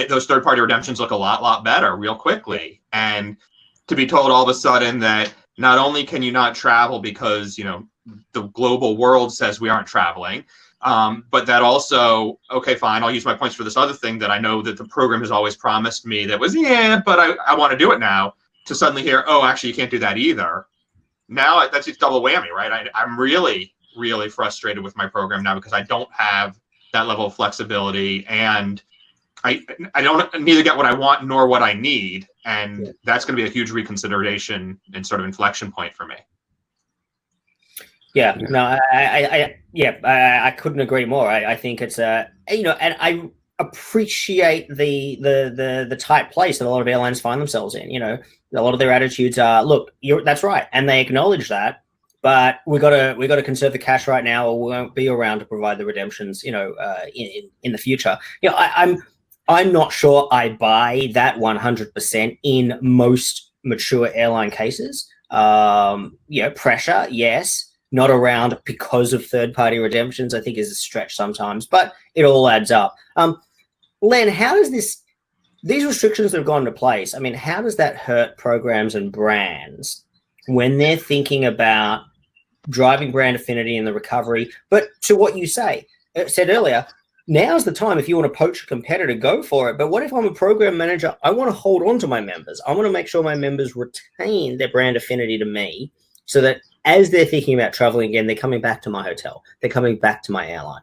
Speaker 3: those third-party redemptions look a lot better real quickly. And to be told all of a sudden that not only can you not travel because, the global world says we aren't traveling, but that also, okay, fine, I'll use my points for this other thing that I know that the program has always promised me that was, but I want to do it now, to suddenly hear, oh, actually, you can't do that either. Now that's a double whammy, right? I'm really, really frustrated with my program now because I don't have that level of flexibility, and I don't neither get what I want nor what I need, and that's going to be a huge reconsideration and sort of inflection point for me.
Speaker 1: Yeah, no, I couldn't agree more. I think it's and I appreciate the tight place that a lot of airlines find themselves in. A lot of their attitudes are, look, that's right, and they acknowledge that, but we got to conserve the cash right now, or we won't be around to provide the redemptions, in the future. I'm not sure I buy that 100% in most mature airline cases. Pressure, yes. Not around because of third-party redemptions, I think, is a stretch sometimes, but it all adds up. Len, how does these restrictions that have gone into place, how does that hurt programs and brands when they're thinking about driving brand affinity in the recovery? But to what you said earlier, now's the time. If you want to poach a competitor, go for it. But what if I'm a program manager? I want to hold on to my members. I want to make sure my members retain their brand affinity to me so that as they're thinking about traveling again, they're coming back to my hotel. They're coming back to my airline.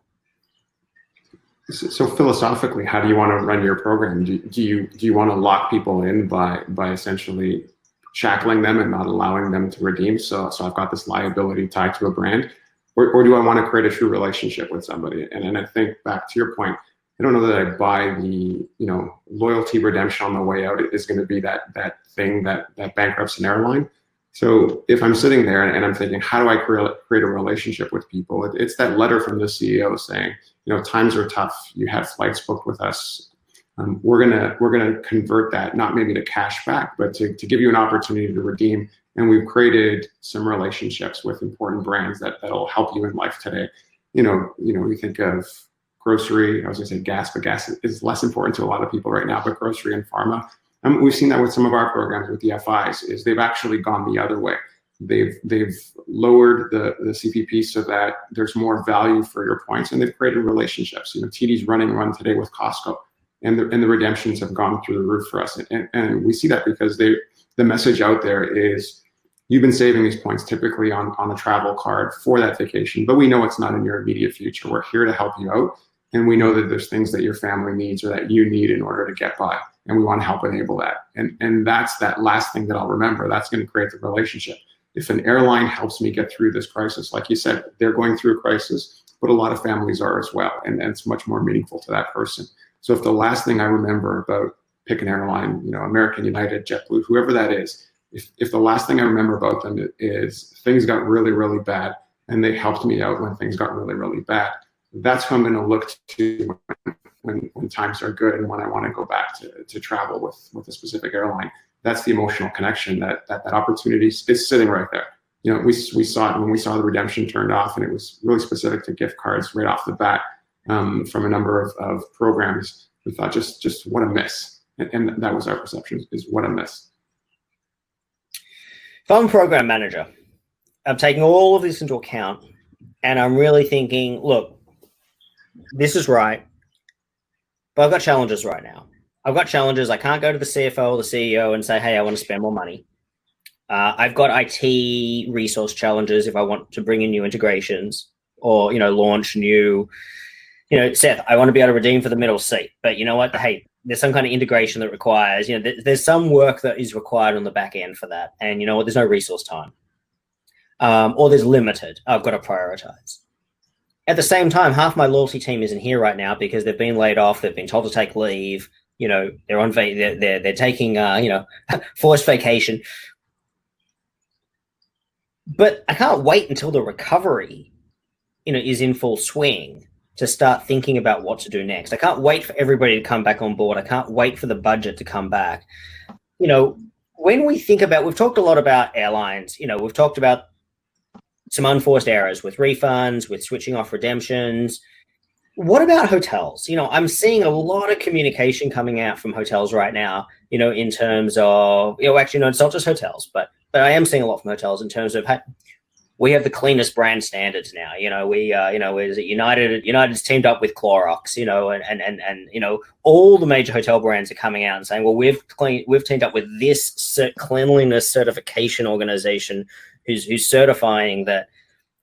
Speaker 2: So philosophically, how do you want to run your program? Do you want to lock people in by essentially shackling them and not allowing them to redeem? So I've got this liability tied to a brand, or do I want to create a true relationship with somebody? And I think back to your point, I don't know that I buy the loyalty redemption on the way out is going to be that thing that bankrupts an airline. So if I'm sitting there and I'm thinking, how do I create a relationship with people? It's that letter from the CEO saying, times are tough. You have flights booked with us. We're gonna convert that, not maybe to cash back, but to give you an opportunity to redeem. And we've created some relationships with important brands that'll help you in life today. We think of grocery. I was gonna say gas, but gas is less important to a lot of people right now. But grocery and pharma. We've seen that with some of our programs with the FIs, is they've actually gone the other way. They've lowered the CPP so that there's more value for your points, and they've created relationships. TD's running one today with Costco, and the redemptions have gone through the roof for us. And we see that because the message out there is, you've been saving these points typically on a travel card for that vacation, but we know it's not in your immediate future. We're here to help you out, and we know that there's things that your family needs or that you need in order to get by. And we want to help enable that. And that's that last thing that I'll remember. That's going to create the relationship. If an airline helps me get through this crisis, like you said, they're going through a crisis, but a lot of families are as well. And it's much more meaningful to that person. So if the last thing I remember about, pick an airline, American, United, JetBlue, whoever that is, if the last thing I remember about them is things got really, really bad and they helped me out when things got really, really bad, that's who I'm going to look to when times are good and when I want to go back to travel with a specific airline. That's the emotional connection that opportunity is sitting right there. We saw it when we saw the redemption turned off, and it was really specific to gift cards right off the bat from a number of programs. We thought just what a miss. And that was our perception, is what a miss.
Speaker 1: If I'm a program manager, I'm taking all of this into account, and I'm really thinking, look, this is right, but I've got challenges right now. I've got challenges. I can't go to the CFO or the CEO and say, hey, I want to spend more money. I've got IT resource challenges if I want to bring in new integrations or, launch new, Seth, I want to be able to redeem for the middle seat. But you know what? Hey, there's some kind of integration that requires, there's some work that is required on the back end for that. And you know what? There's no resource time. Or there's limited. I've got to prioritize. At the same time, half my loyalty team isn't here right now because they've been laid off. They've been told to take leave. They're on they're taking forced vacation. But I can't wait until the recovery, is in full swing to start thinking about what to do next. I can't wait for everybody to come back on board. I can't wait for the budget to come back. When we think about, we've talked a lot about airlines. We've talked about some unforced errors with refunds, with switching off redemptions. What about hotels? I'm seeing a lot of communication coming out from hotels right now, in terms of, actually, no, it's not just hotels, but I am seeing a lot from hotels in terms of, hey, we have the cleanest brand standards now. Is it United's teamed up with Clorox, and all the major hotel brands are coming out and saying, well, we've teamed up with this cleanliness certification organization who's certifying that,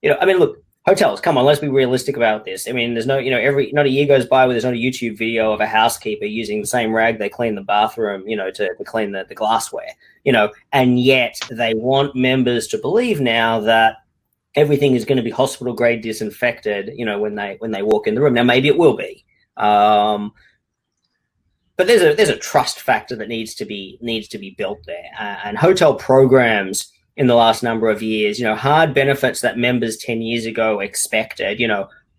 Speaker 1: look, hotels, come on, let's be realistic about this. There's no, not a year goes by where there's not a YouTube video of a housekeeper using the same rag they clean the bathroom, to clean the glassware, and yet they want members to believe now that everything is going to be hospital grade disinfected, when they walk in the room. Now, maybe it will be. But there's a trust factor that needs to be built there. And hotel programs in the last number of years, hard benefits that members 10 years ago expected,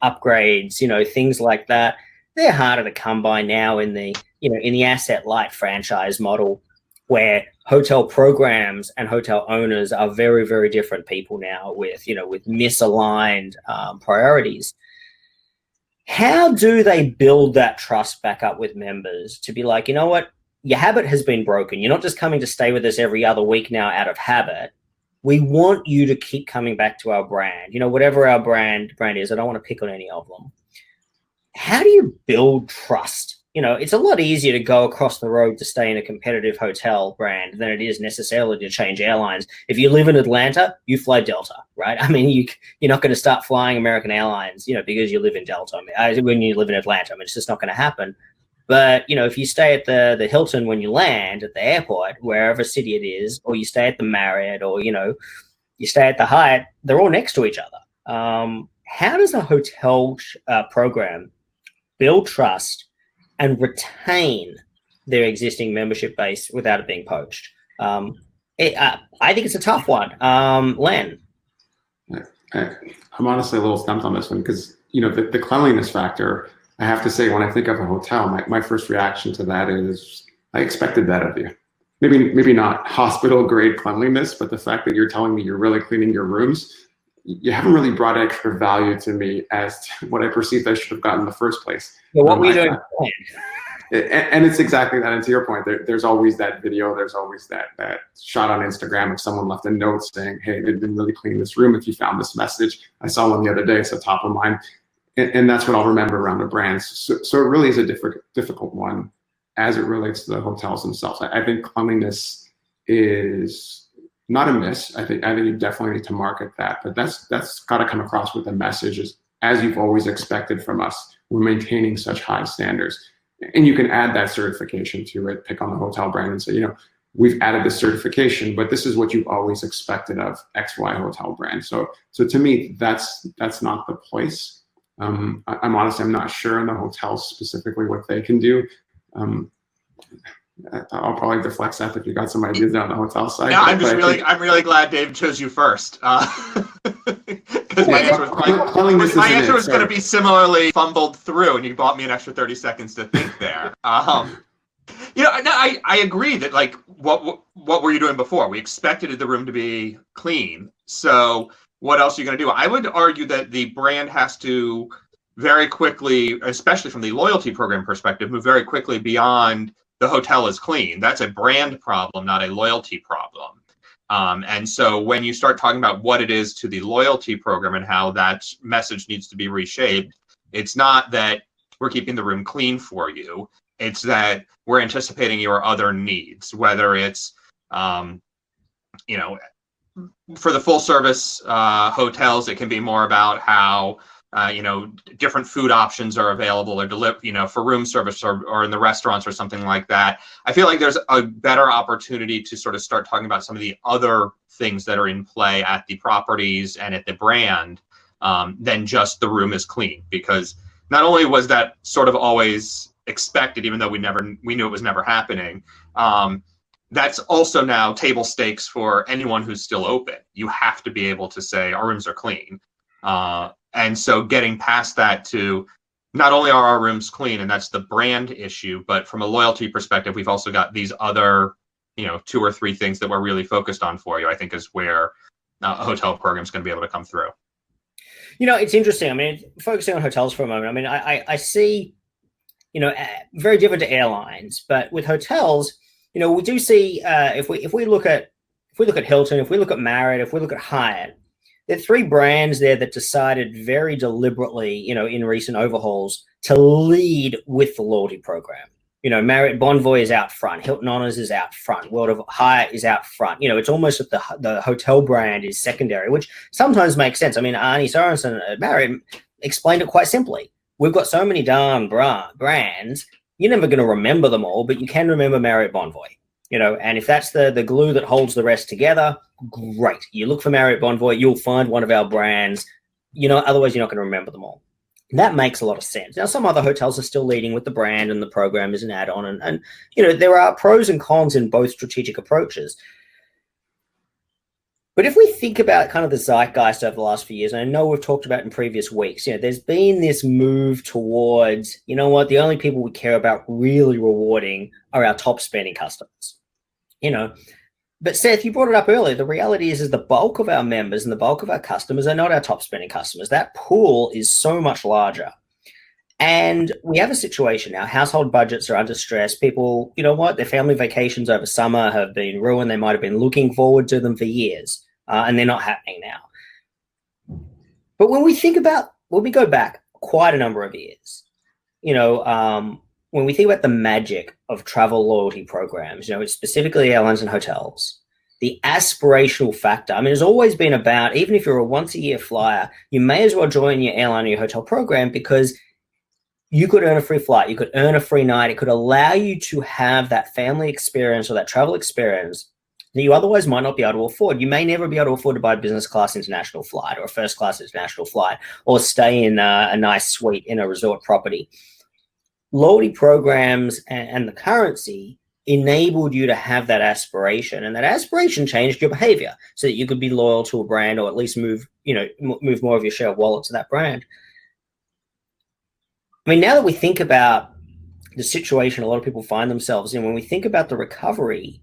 Speaker 1: upgrades, things like that, they're harder to come by now in the asset light franchise model, where hotel programs and hotel owners are very, very different people now with misaligned priorities. How do they build that trust back up with members to be like, you know what, your habit has been broken. You're not just coming to stay with us every other week now out of habit. We want you to keep coming back to our brand, whatever our brand is. I don't want to pick on any of them. How do you build trust? It's a lot easier to go across the road to stay in a competitive hotel brand than it is necessarily to change airlines. If you live in Atlanta, you fly Delta, right? You're not going to start flying American Airlines, because you live in Delta. When you live in Atlanta, it's just not going to happen. But, if you stay at the Hilton when you land at the airport, wherever city it is, or you stay at the Marriott, or, you stay at the Hyatt, they're all next to each other. How does a hotel program build trust and retain their existing membership base without it being poached? I think it's a tough one. Len?
Speaker 2: I'm honestly a little stumped on this one because, the cleanliness factor, I have to say, when I think of a hotel, my first reaction to that is, I expected that of you. Maybe not hospital grade cleanliness, but the fact that you're telling me you're really cleaning your rooms, you haven't really brought extra value to me as to what I perceived I should have gotten in the first place.
Speaker 1: Well, what were you doing?
Speaker 2: And it's exactly that. And to your point, there's always that video. There's always that shot on Instagram of someone left a note saying, hey, they've been really cleaning this room. If you found this message, I saw one the other day. So top of mind. And that's what I'll remember around the brands. So it really is a difficult one as it relates to the hotels themselves. I think cleanliness is not a miss. I think you definitely need to market that. But that's got to come across with the message as you've always expected from us. We're maintaining such high standards. And you can add that certification to it, pick on the hotel brand and say, we've added this certification, but this is what you've always expected of XY hotel brand. So to me, that's not the place. I'm not sure in the hotels specifically what they can do. I'll probably deflect Seth if you got some ideas on the hotel side.
Speaker 3: Yeah, I'm really glad Dave chose you first. Because my answer was going to be similarly fumbled through, and you bought me an extra 30 seconds to think there. I agree that, like, what were you doing before? We expected the room to be clean. So what else are you going to do? I would argue that the brand has to very quickly, especially from the loyalty program perspective, move very quickly beyond the hotel is clean. That's a brand problem, not a loyalty problem. And so when you start talking about what it is to the loyalty program and how that message needs to be reshaped, it's not that we're keeping the room clean for you. It's that we're anticipating your other needs, whether it's, for the full service hotels, it can be more about how, different food options are available or for room service or in the restaurants or something like that. I feel like there's a better opportunity to sort of start talking about some of the other things that are in play at the properties and at the brand than just the room is clean, because not only was that sort of always expected, even though we knew it was never happening, that's also now table stakes for anyone who's still open. You have to be able to say our rooms are clean. And so getting past that to not only are our rooms clean, and that's the brand issue, but from a loyalty perspective, we've also got these other, 2 or 3 things that we're really focused on for you, I think is where a hotel program is going to be able to come through.
Speaker 1: It's interesting. I mean, focusing on hotels for a moment, I mean, I see, very different to airlines, but with hotels, we do see, if we look at Hilton, if we look at Marriott, if we look at Hyatt, there are 3 brands there that decided very deliberately, in recent overhauls, to lead with the loyalty program. Marriott Bonvoy is out front, Hilton Honors is out front, World of Hyatt is out front. It's almost that the hotel brand is secondary, which sometimes makes sense. I mean, Arnie Sorensen at Marriott explained it quite simply. We've got so many darn brands, you're never going to remember them all, but you can remember Marriott Bonvoy. And if that's the glue that holds the rest together, great. You look for Marriott Bonvoy, you'll find one of our brands. Otherwise you're not going to remember them all. And that makes a lot of sense. Now, some other hotels are still leading with the brand and the program is an add-on. And there are pros and cons in both strategic approaches. But if we think about kind of the zeitgeist over the last few years, and I know we've talked about in previous weeks, there's been this move towards, the only people we care about really rewarding are our top spending customers. But Seth, you brought it up earlier. The reality is the bulk of our members and the bulk of our customers are not our top spending customers. That pool is so much larger. And we have a situation now. Household budgets are under stress. People, their family vacations over summer have been ruined. They might have been looking forward to them for years, and they're not happening now. But when we go back quite a number of years, when we think about the magic of travel loyalty programs, it's specifically airlines and hotels, the aspirational factor, it's always been about, even if you're a once-a-year flyer, you may as well join your airline or your hotel program because you could earn a free flight, you could earn a free night, it could allow you to have that family experience or that travel experience that you otherwise might not be able to afford. You may never be able to afford to buy a business class international flight or a first class international flight or stay in a nice suite in a resort property. Loyalty programs and the currency enabled you to have that aspiration, and that aspiration changed your behavior so that you could be loyal to a brand, or at least move more of your share of wallet to that brand. I mean, now that we think about the situation a lot of people find themselves in, when we think about the recovery,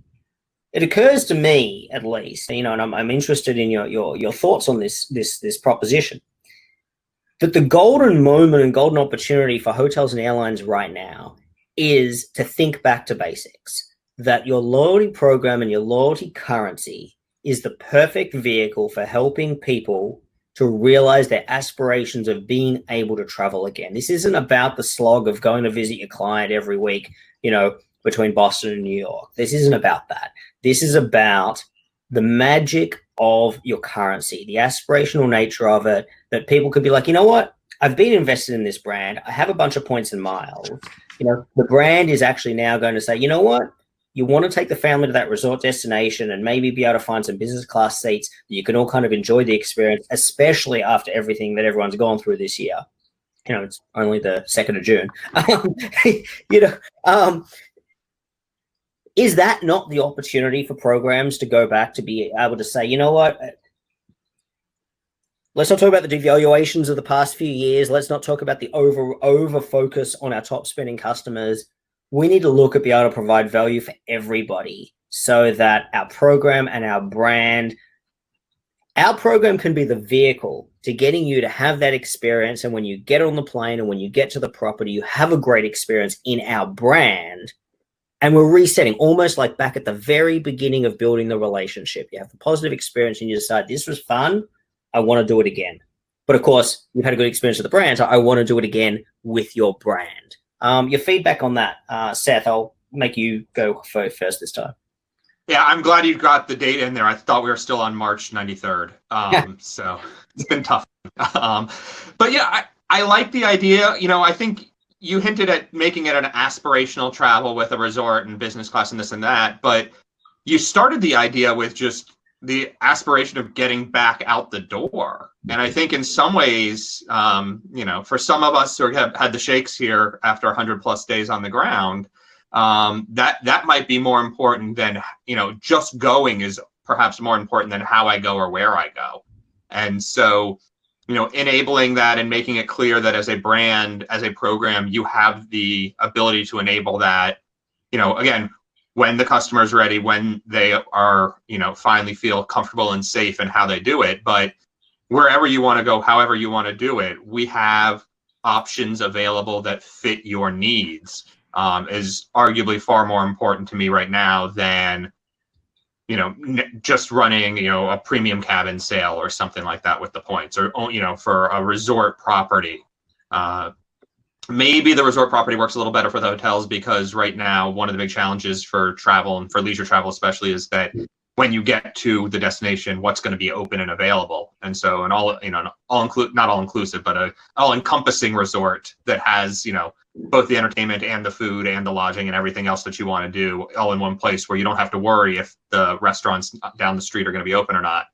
Speaker 1: it occurs to me, at least, and I'm interested in your thoughts on this proposition, that the golden moment and golden opportunity for hotels and airlines right now is to think back to basics, that your loyalty program and your loyalty currency is the perfect vehicle for helping people to realize their aspirations of being able to travel again. This isn't about the slog of going to visit your client every week, between Boston and New York. This isn't about that. This is about the magic of your currency, the aspirational nature of it, that people could be like, you know what? I've been invested in this brand. I have a bunch of points and miles. The brand is actually now going to say, you know what? You want to take the family to that resort destination and maybe be able to find some business class seats that you can all kind of enjoy the experience, especially after everything that everyone's gone through this year. It's only the 2nd of June. Is that not the opportunity for programs to go back to be able to say, you know what? Let's not talk about the devaluations of the past few years. Let's not talk about the over focus on our top spending customers. We need to look at being able to provide value for everybody so that our program and our program can be the vehicle to getting you to have that experience. And when you get on the plane and when you get to the property, you have a great experience in our brand. And we're resetting almost like back at the very beginning of building the relationship. You have the positive experience and you decide, this was fun. I want to do it again. But of course, you've had a good experience with the brand. So I want to do it again with your brand. Your feedback on that, Seth, I'll make you go first this time.
Speaker 3: Yeah, I'm glad you got the date in there. I thought we were still on March 93rd. So it's been tough. But yeah, I like the idea. I think you hinted at making it an aspirational travel with a resort and business class and this and that, but you started the idea with just the aspiration of getting back out the door. And I think in some ways, for some of us who have had the shakes here after 100+ days on the ground, that might be more important than, just going is perhaps more important than how I go or where I go. And so, enabling that and making it clear that as a brand, as a program, you have the ability to enable that, again, when the customer's ready, when they are, finally feel comfortable and safe in how they do it. But wherever you want to go, however you want to do it, we have options available that fit your needs, is arguably far more important to me right now than, just running, a premium cabin sale or something like that with the points, or, for a resort property. Maybe the resort property works a little better for the hotels, because right now, one of the big challenges for travel and for leisure travel especially is that when you get to the destination, what's going to be open and available. And so not all inclusive, but a all encompassing resort that has, both the entertainment and the food and the lodging and everything else that you want to do all in one place, where you don't have to worry if the restaurants down the street are going to be open or not,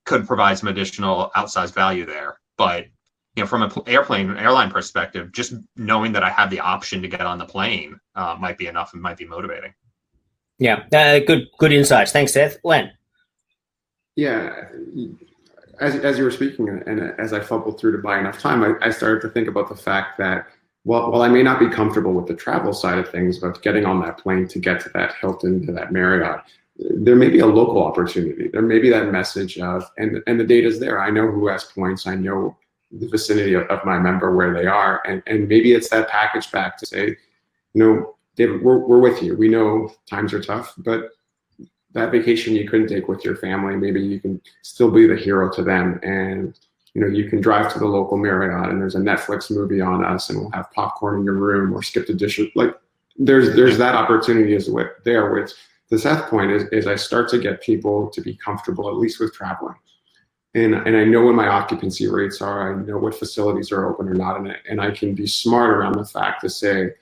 Speaker 3: could provide some additional outsized value there. But from an airline perspective, just knowing that I have the option to get on the plane might be enough and might be motivating.
Speaker 1: Yeah, good insights. Thanks, Seth. Len?
Speaker 2: Yeah, as you were speaking, and as I fumbled through to buy enough time, I started to think about the fact that while I may not be comfortable with the travel side of things, but getting on that plane to get to that Hilton, to that Marriott, there may be a local opportunity. There may be that message of, and the data's there. I know who has points. I know the vicinity of my member, where they are, and maybe it's that package back to say, David, we're with you. We know times are tough, but that vacation you couldn't take with your family, maybe you can still be the hero to them, and you can drive to the local Marriott and there's a Netflix movie on us, and we'll have popcorn in your room or skip the dishes. Like there's that opportunity there. Which the Seth point is I start to get people to be comfortable, at least with traveling. And I know what my occupancy rates are. I know what facilities are open or not, and I can be smart around the fact to say,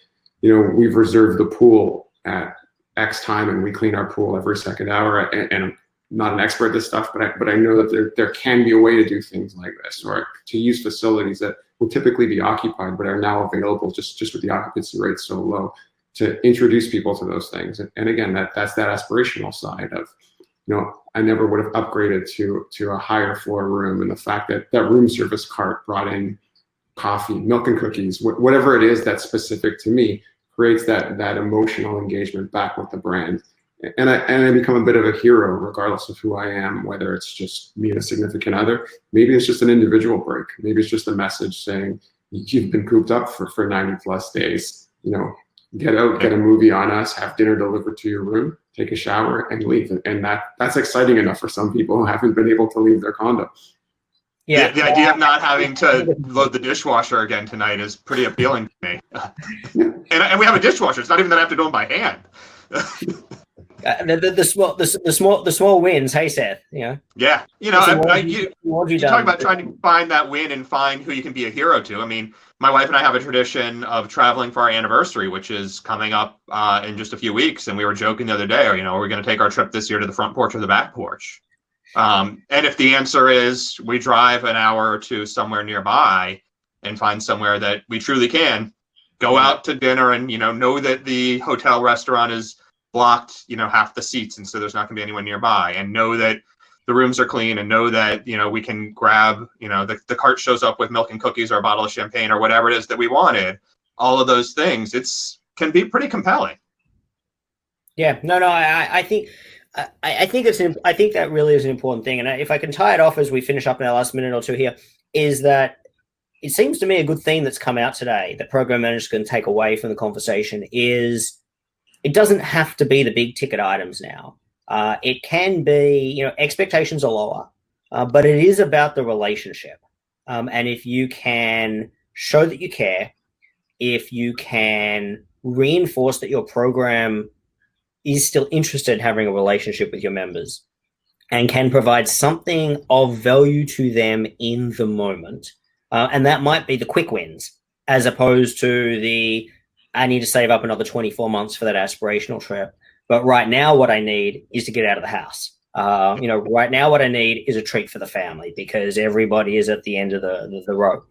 Speaker 2: we've reserved the pool at X time, and we clean our pool every second hour. And I'm not an expert at this stuff, but I know that there can be a way to do things like this, or to use facilities that will typically be occupied but are now available just with the occupancy rate so low, to introduce people to those things. And again, that's that aspirational side of, I never would have upgraded to a higher floor room, and the fact that that room service cart brought in coffee, milk and cookies, whatever it is that's specific to me, creates that emotional engagement back with the brand. And I become a bit of a hero regardless of who I am, whether it's just me and a significant other. Maybe it's just an individual break. Maybe it's just a message saying, you've been cooped up for 90 plus days. Get out, get a movie on us, have dinner delivered to your room, take a shower, and leave. And that's exciting enough for some people who haven't been able to leave their condo.
Speaker 1: Yeah,
Speaker 3: the idea of not having to load the dishwasher again tonight is pretty appealing to me. And we have a dishwasher. It's not even that I have to do it by hand.
Speaker 1: The small wins. Hey, Seth.
Speaker 3: Yeah. You talk about trying to find that win and find who you can be a hero to. I mean, my wife and I have a tradition of traveling for our anniversary, which is coming up in just a few weeks. And we were joking the other day, are we going to take our trip this year to the front porch or the back porch? And if the answer is we drive an hour or two somewhere nearby and find somewhere that we truly can, go out to dinner and, know that the hotel restaurant is blocked, half the seats, and so there's not going to be anyone nearby, and know that the rooms are clean, and know that, we can grab, the cart shows up with milk and cookies or a bottle of champagne or whatever it is that we wanted. All of those things, can be pretty compelling.
Speaker 1: Yeah, no, I think that really is an important thing. And if I can tie it off as we finish up in our last minute or two here, is that it seems to me a good theme that's come out today that program managers can take away from the conversation is it doesn't have to be the big ticket items now. It can be, expectations are lower, but it is about the relationship. And if you can show that you care, if you can reinforce that your program is still interested in having a relationship with your members and can provide something of value to them in the moment. And that might be the quick wins as opposed to I need to save up another 24 months for that aspirational trip. But right now what I need is to get out of the house. Right now what I need is a treat for the family because everybody is at the end of the row.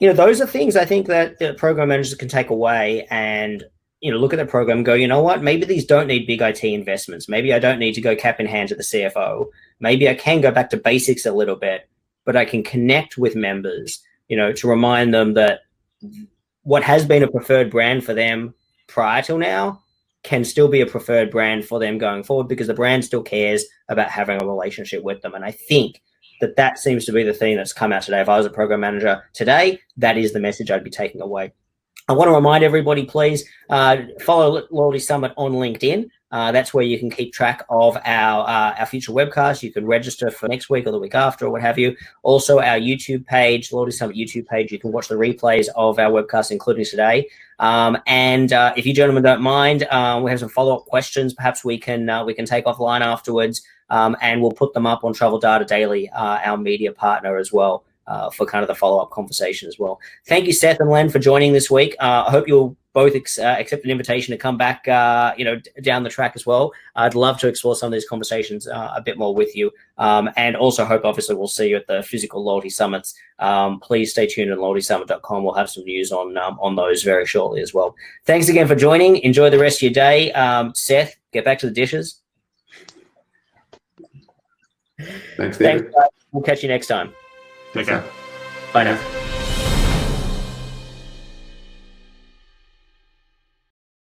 Speaker 1: Those are things I think that the program managers can take away and look at the program and go, you know what, maybe these don't need big IT investments. Maybe I don't need to go cap in hand to the CFO. Maybe I can go back to basics a little bit, but I can connect with members, to remind them that what has been a preferred brand for them prior till now can still be a preferred brand for them going forward because the brand still cares about having a relationship with them. And I think that seems to be the theme that's come out today. If I was a program manager today, that is the message I'd be taking away. I want to remind everybody, please follow Loyalty Summit on LinkedIn. That's where you can keep track of our future webcasts. You can register for next week or the week after or what have you. Also, our YouTube page, Loyalty Summit YouTube page, you can watch the replays of our webcasts, including today. And if you gentlemen don't mind, we have some follow-up questions. Perhaps we can take offline afterwards, and we'll put them up on Travel Data Daily, our media partner as well. For kind of the follow-up conversation as well. Thank you, Seth and Len, for joining this week. I hope you'll both accept an invitation to come back, down the track as well. I'd love to explore some of these conversations a bit more with you, and also hope, obviously, we'll see you at the physical Loyalty Summits. Please stay tuned on loyaltysummit.com. We'll have some news on those very shortly as well. Thanks again for joining. Enjoy the rest of your day. Seth, get back to the dishes.
Speaker 2: Thanks, David.
Speaker 1: Thanks, guys. We'll catch you next time.
Speaker 3: Take care.
Speaker 1: Bye now.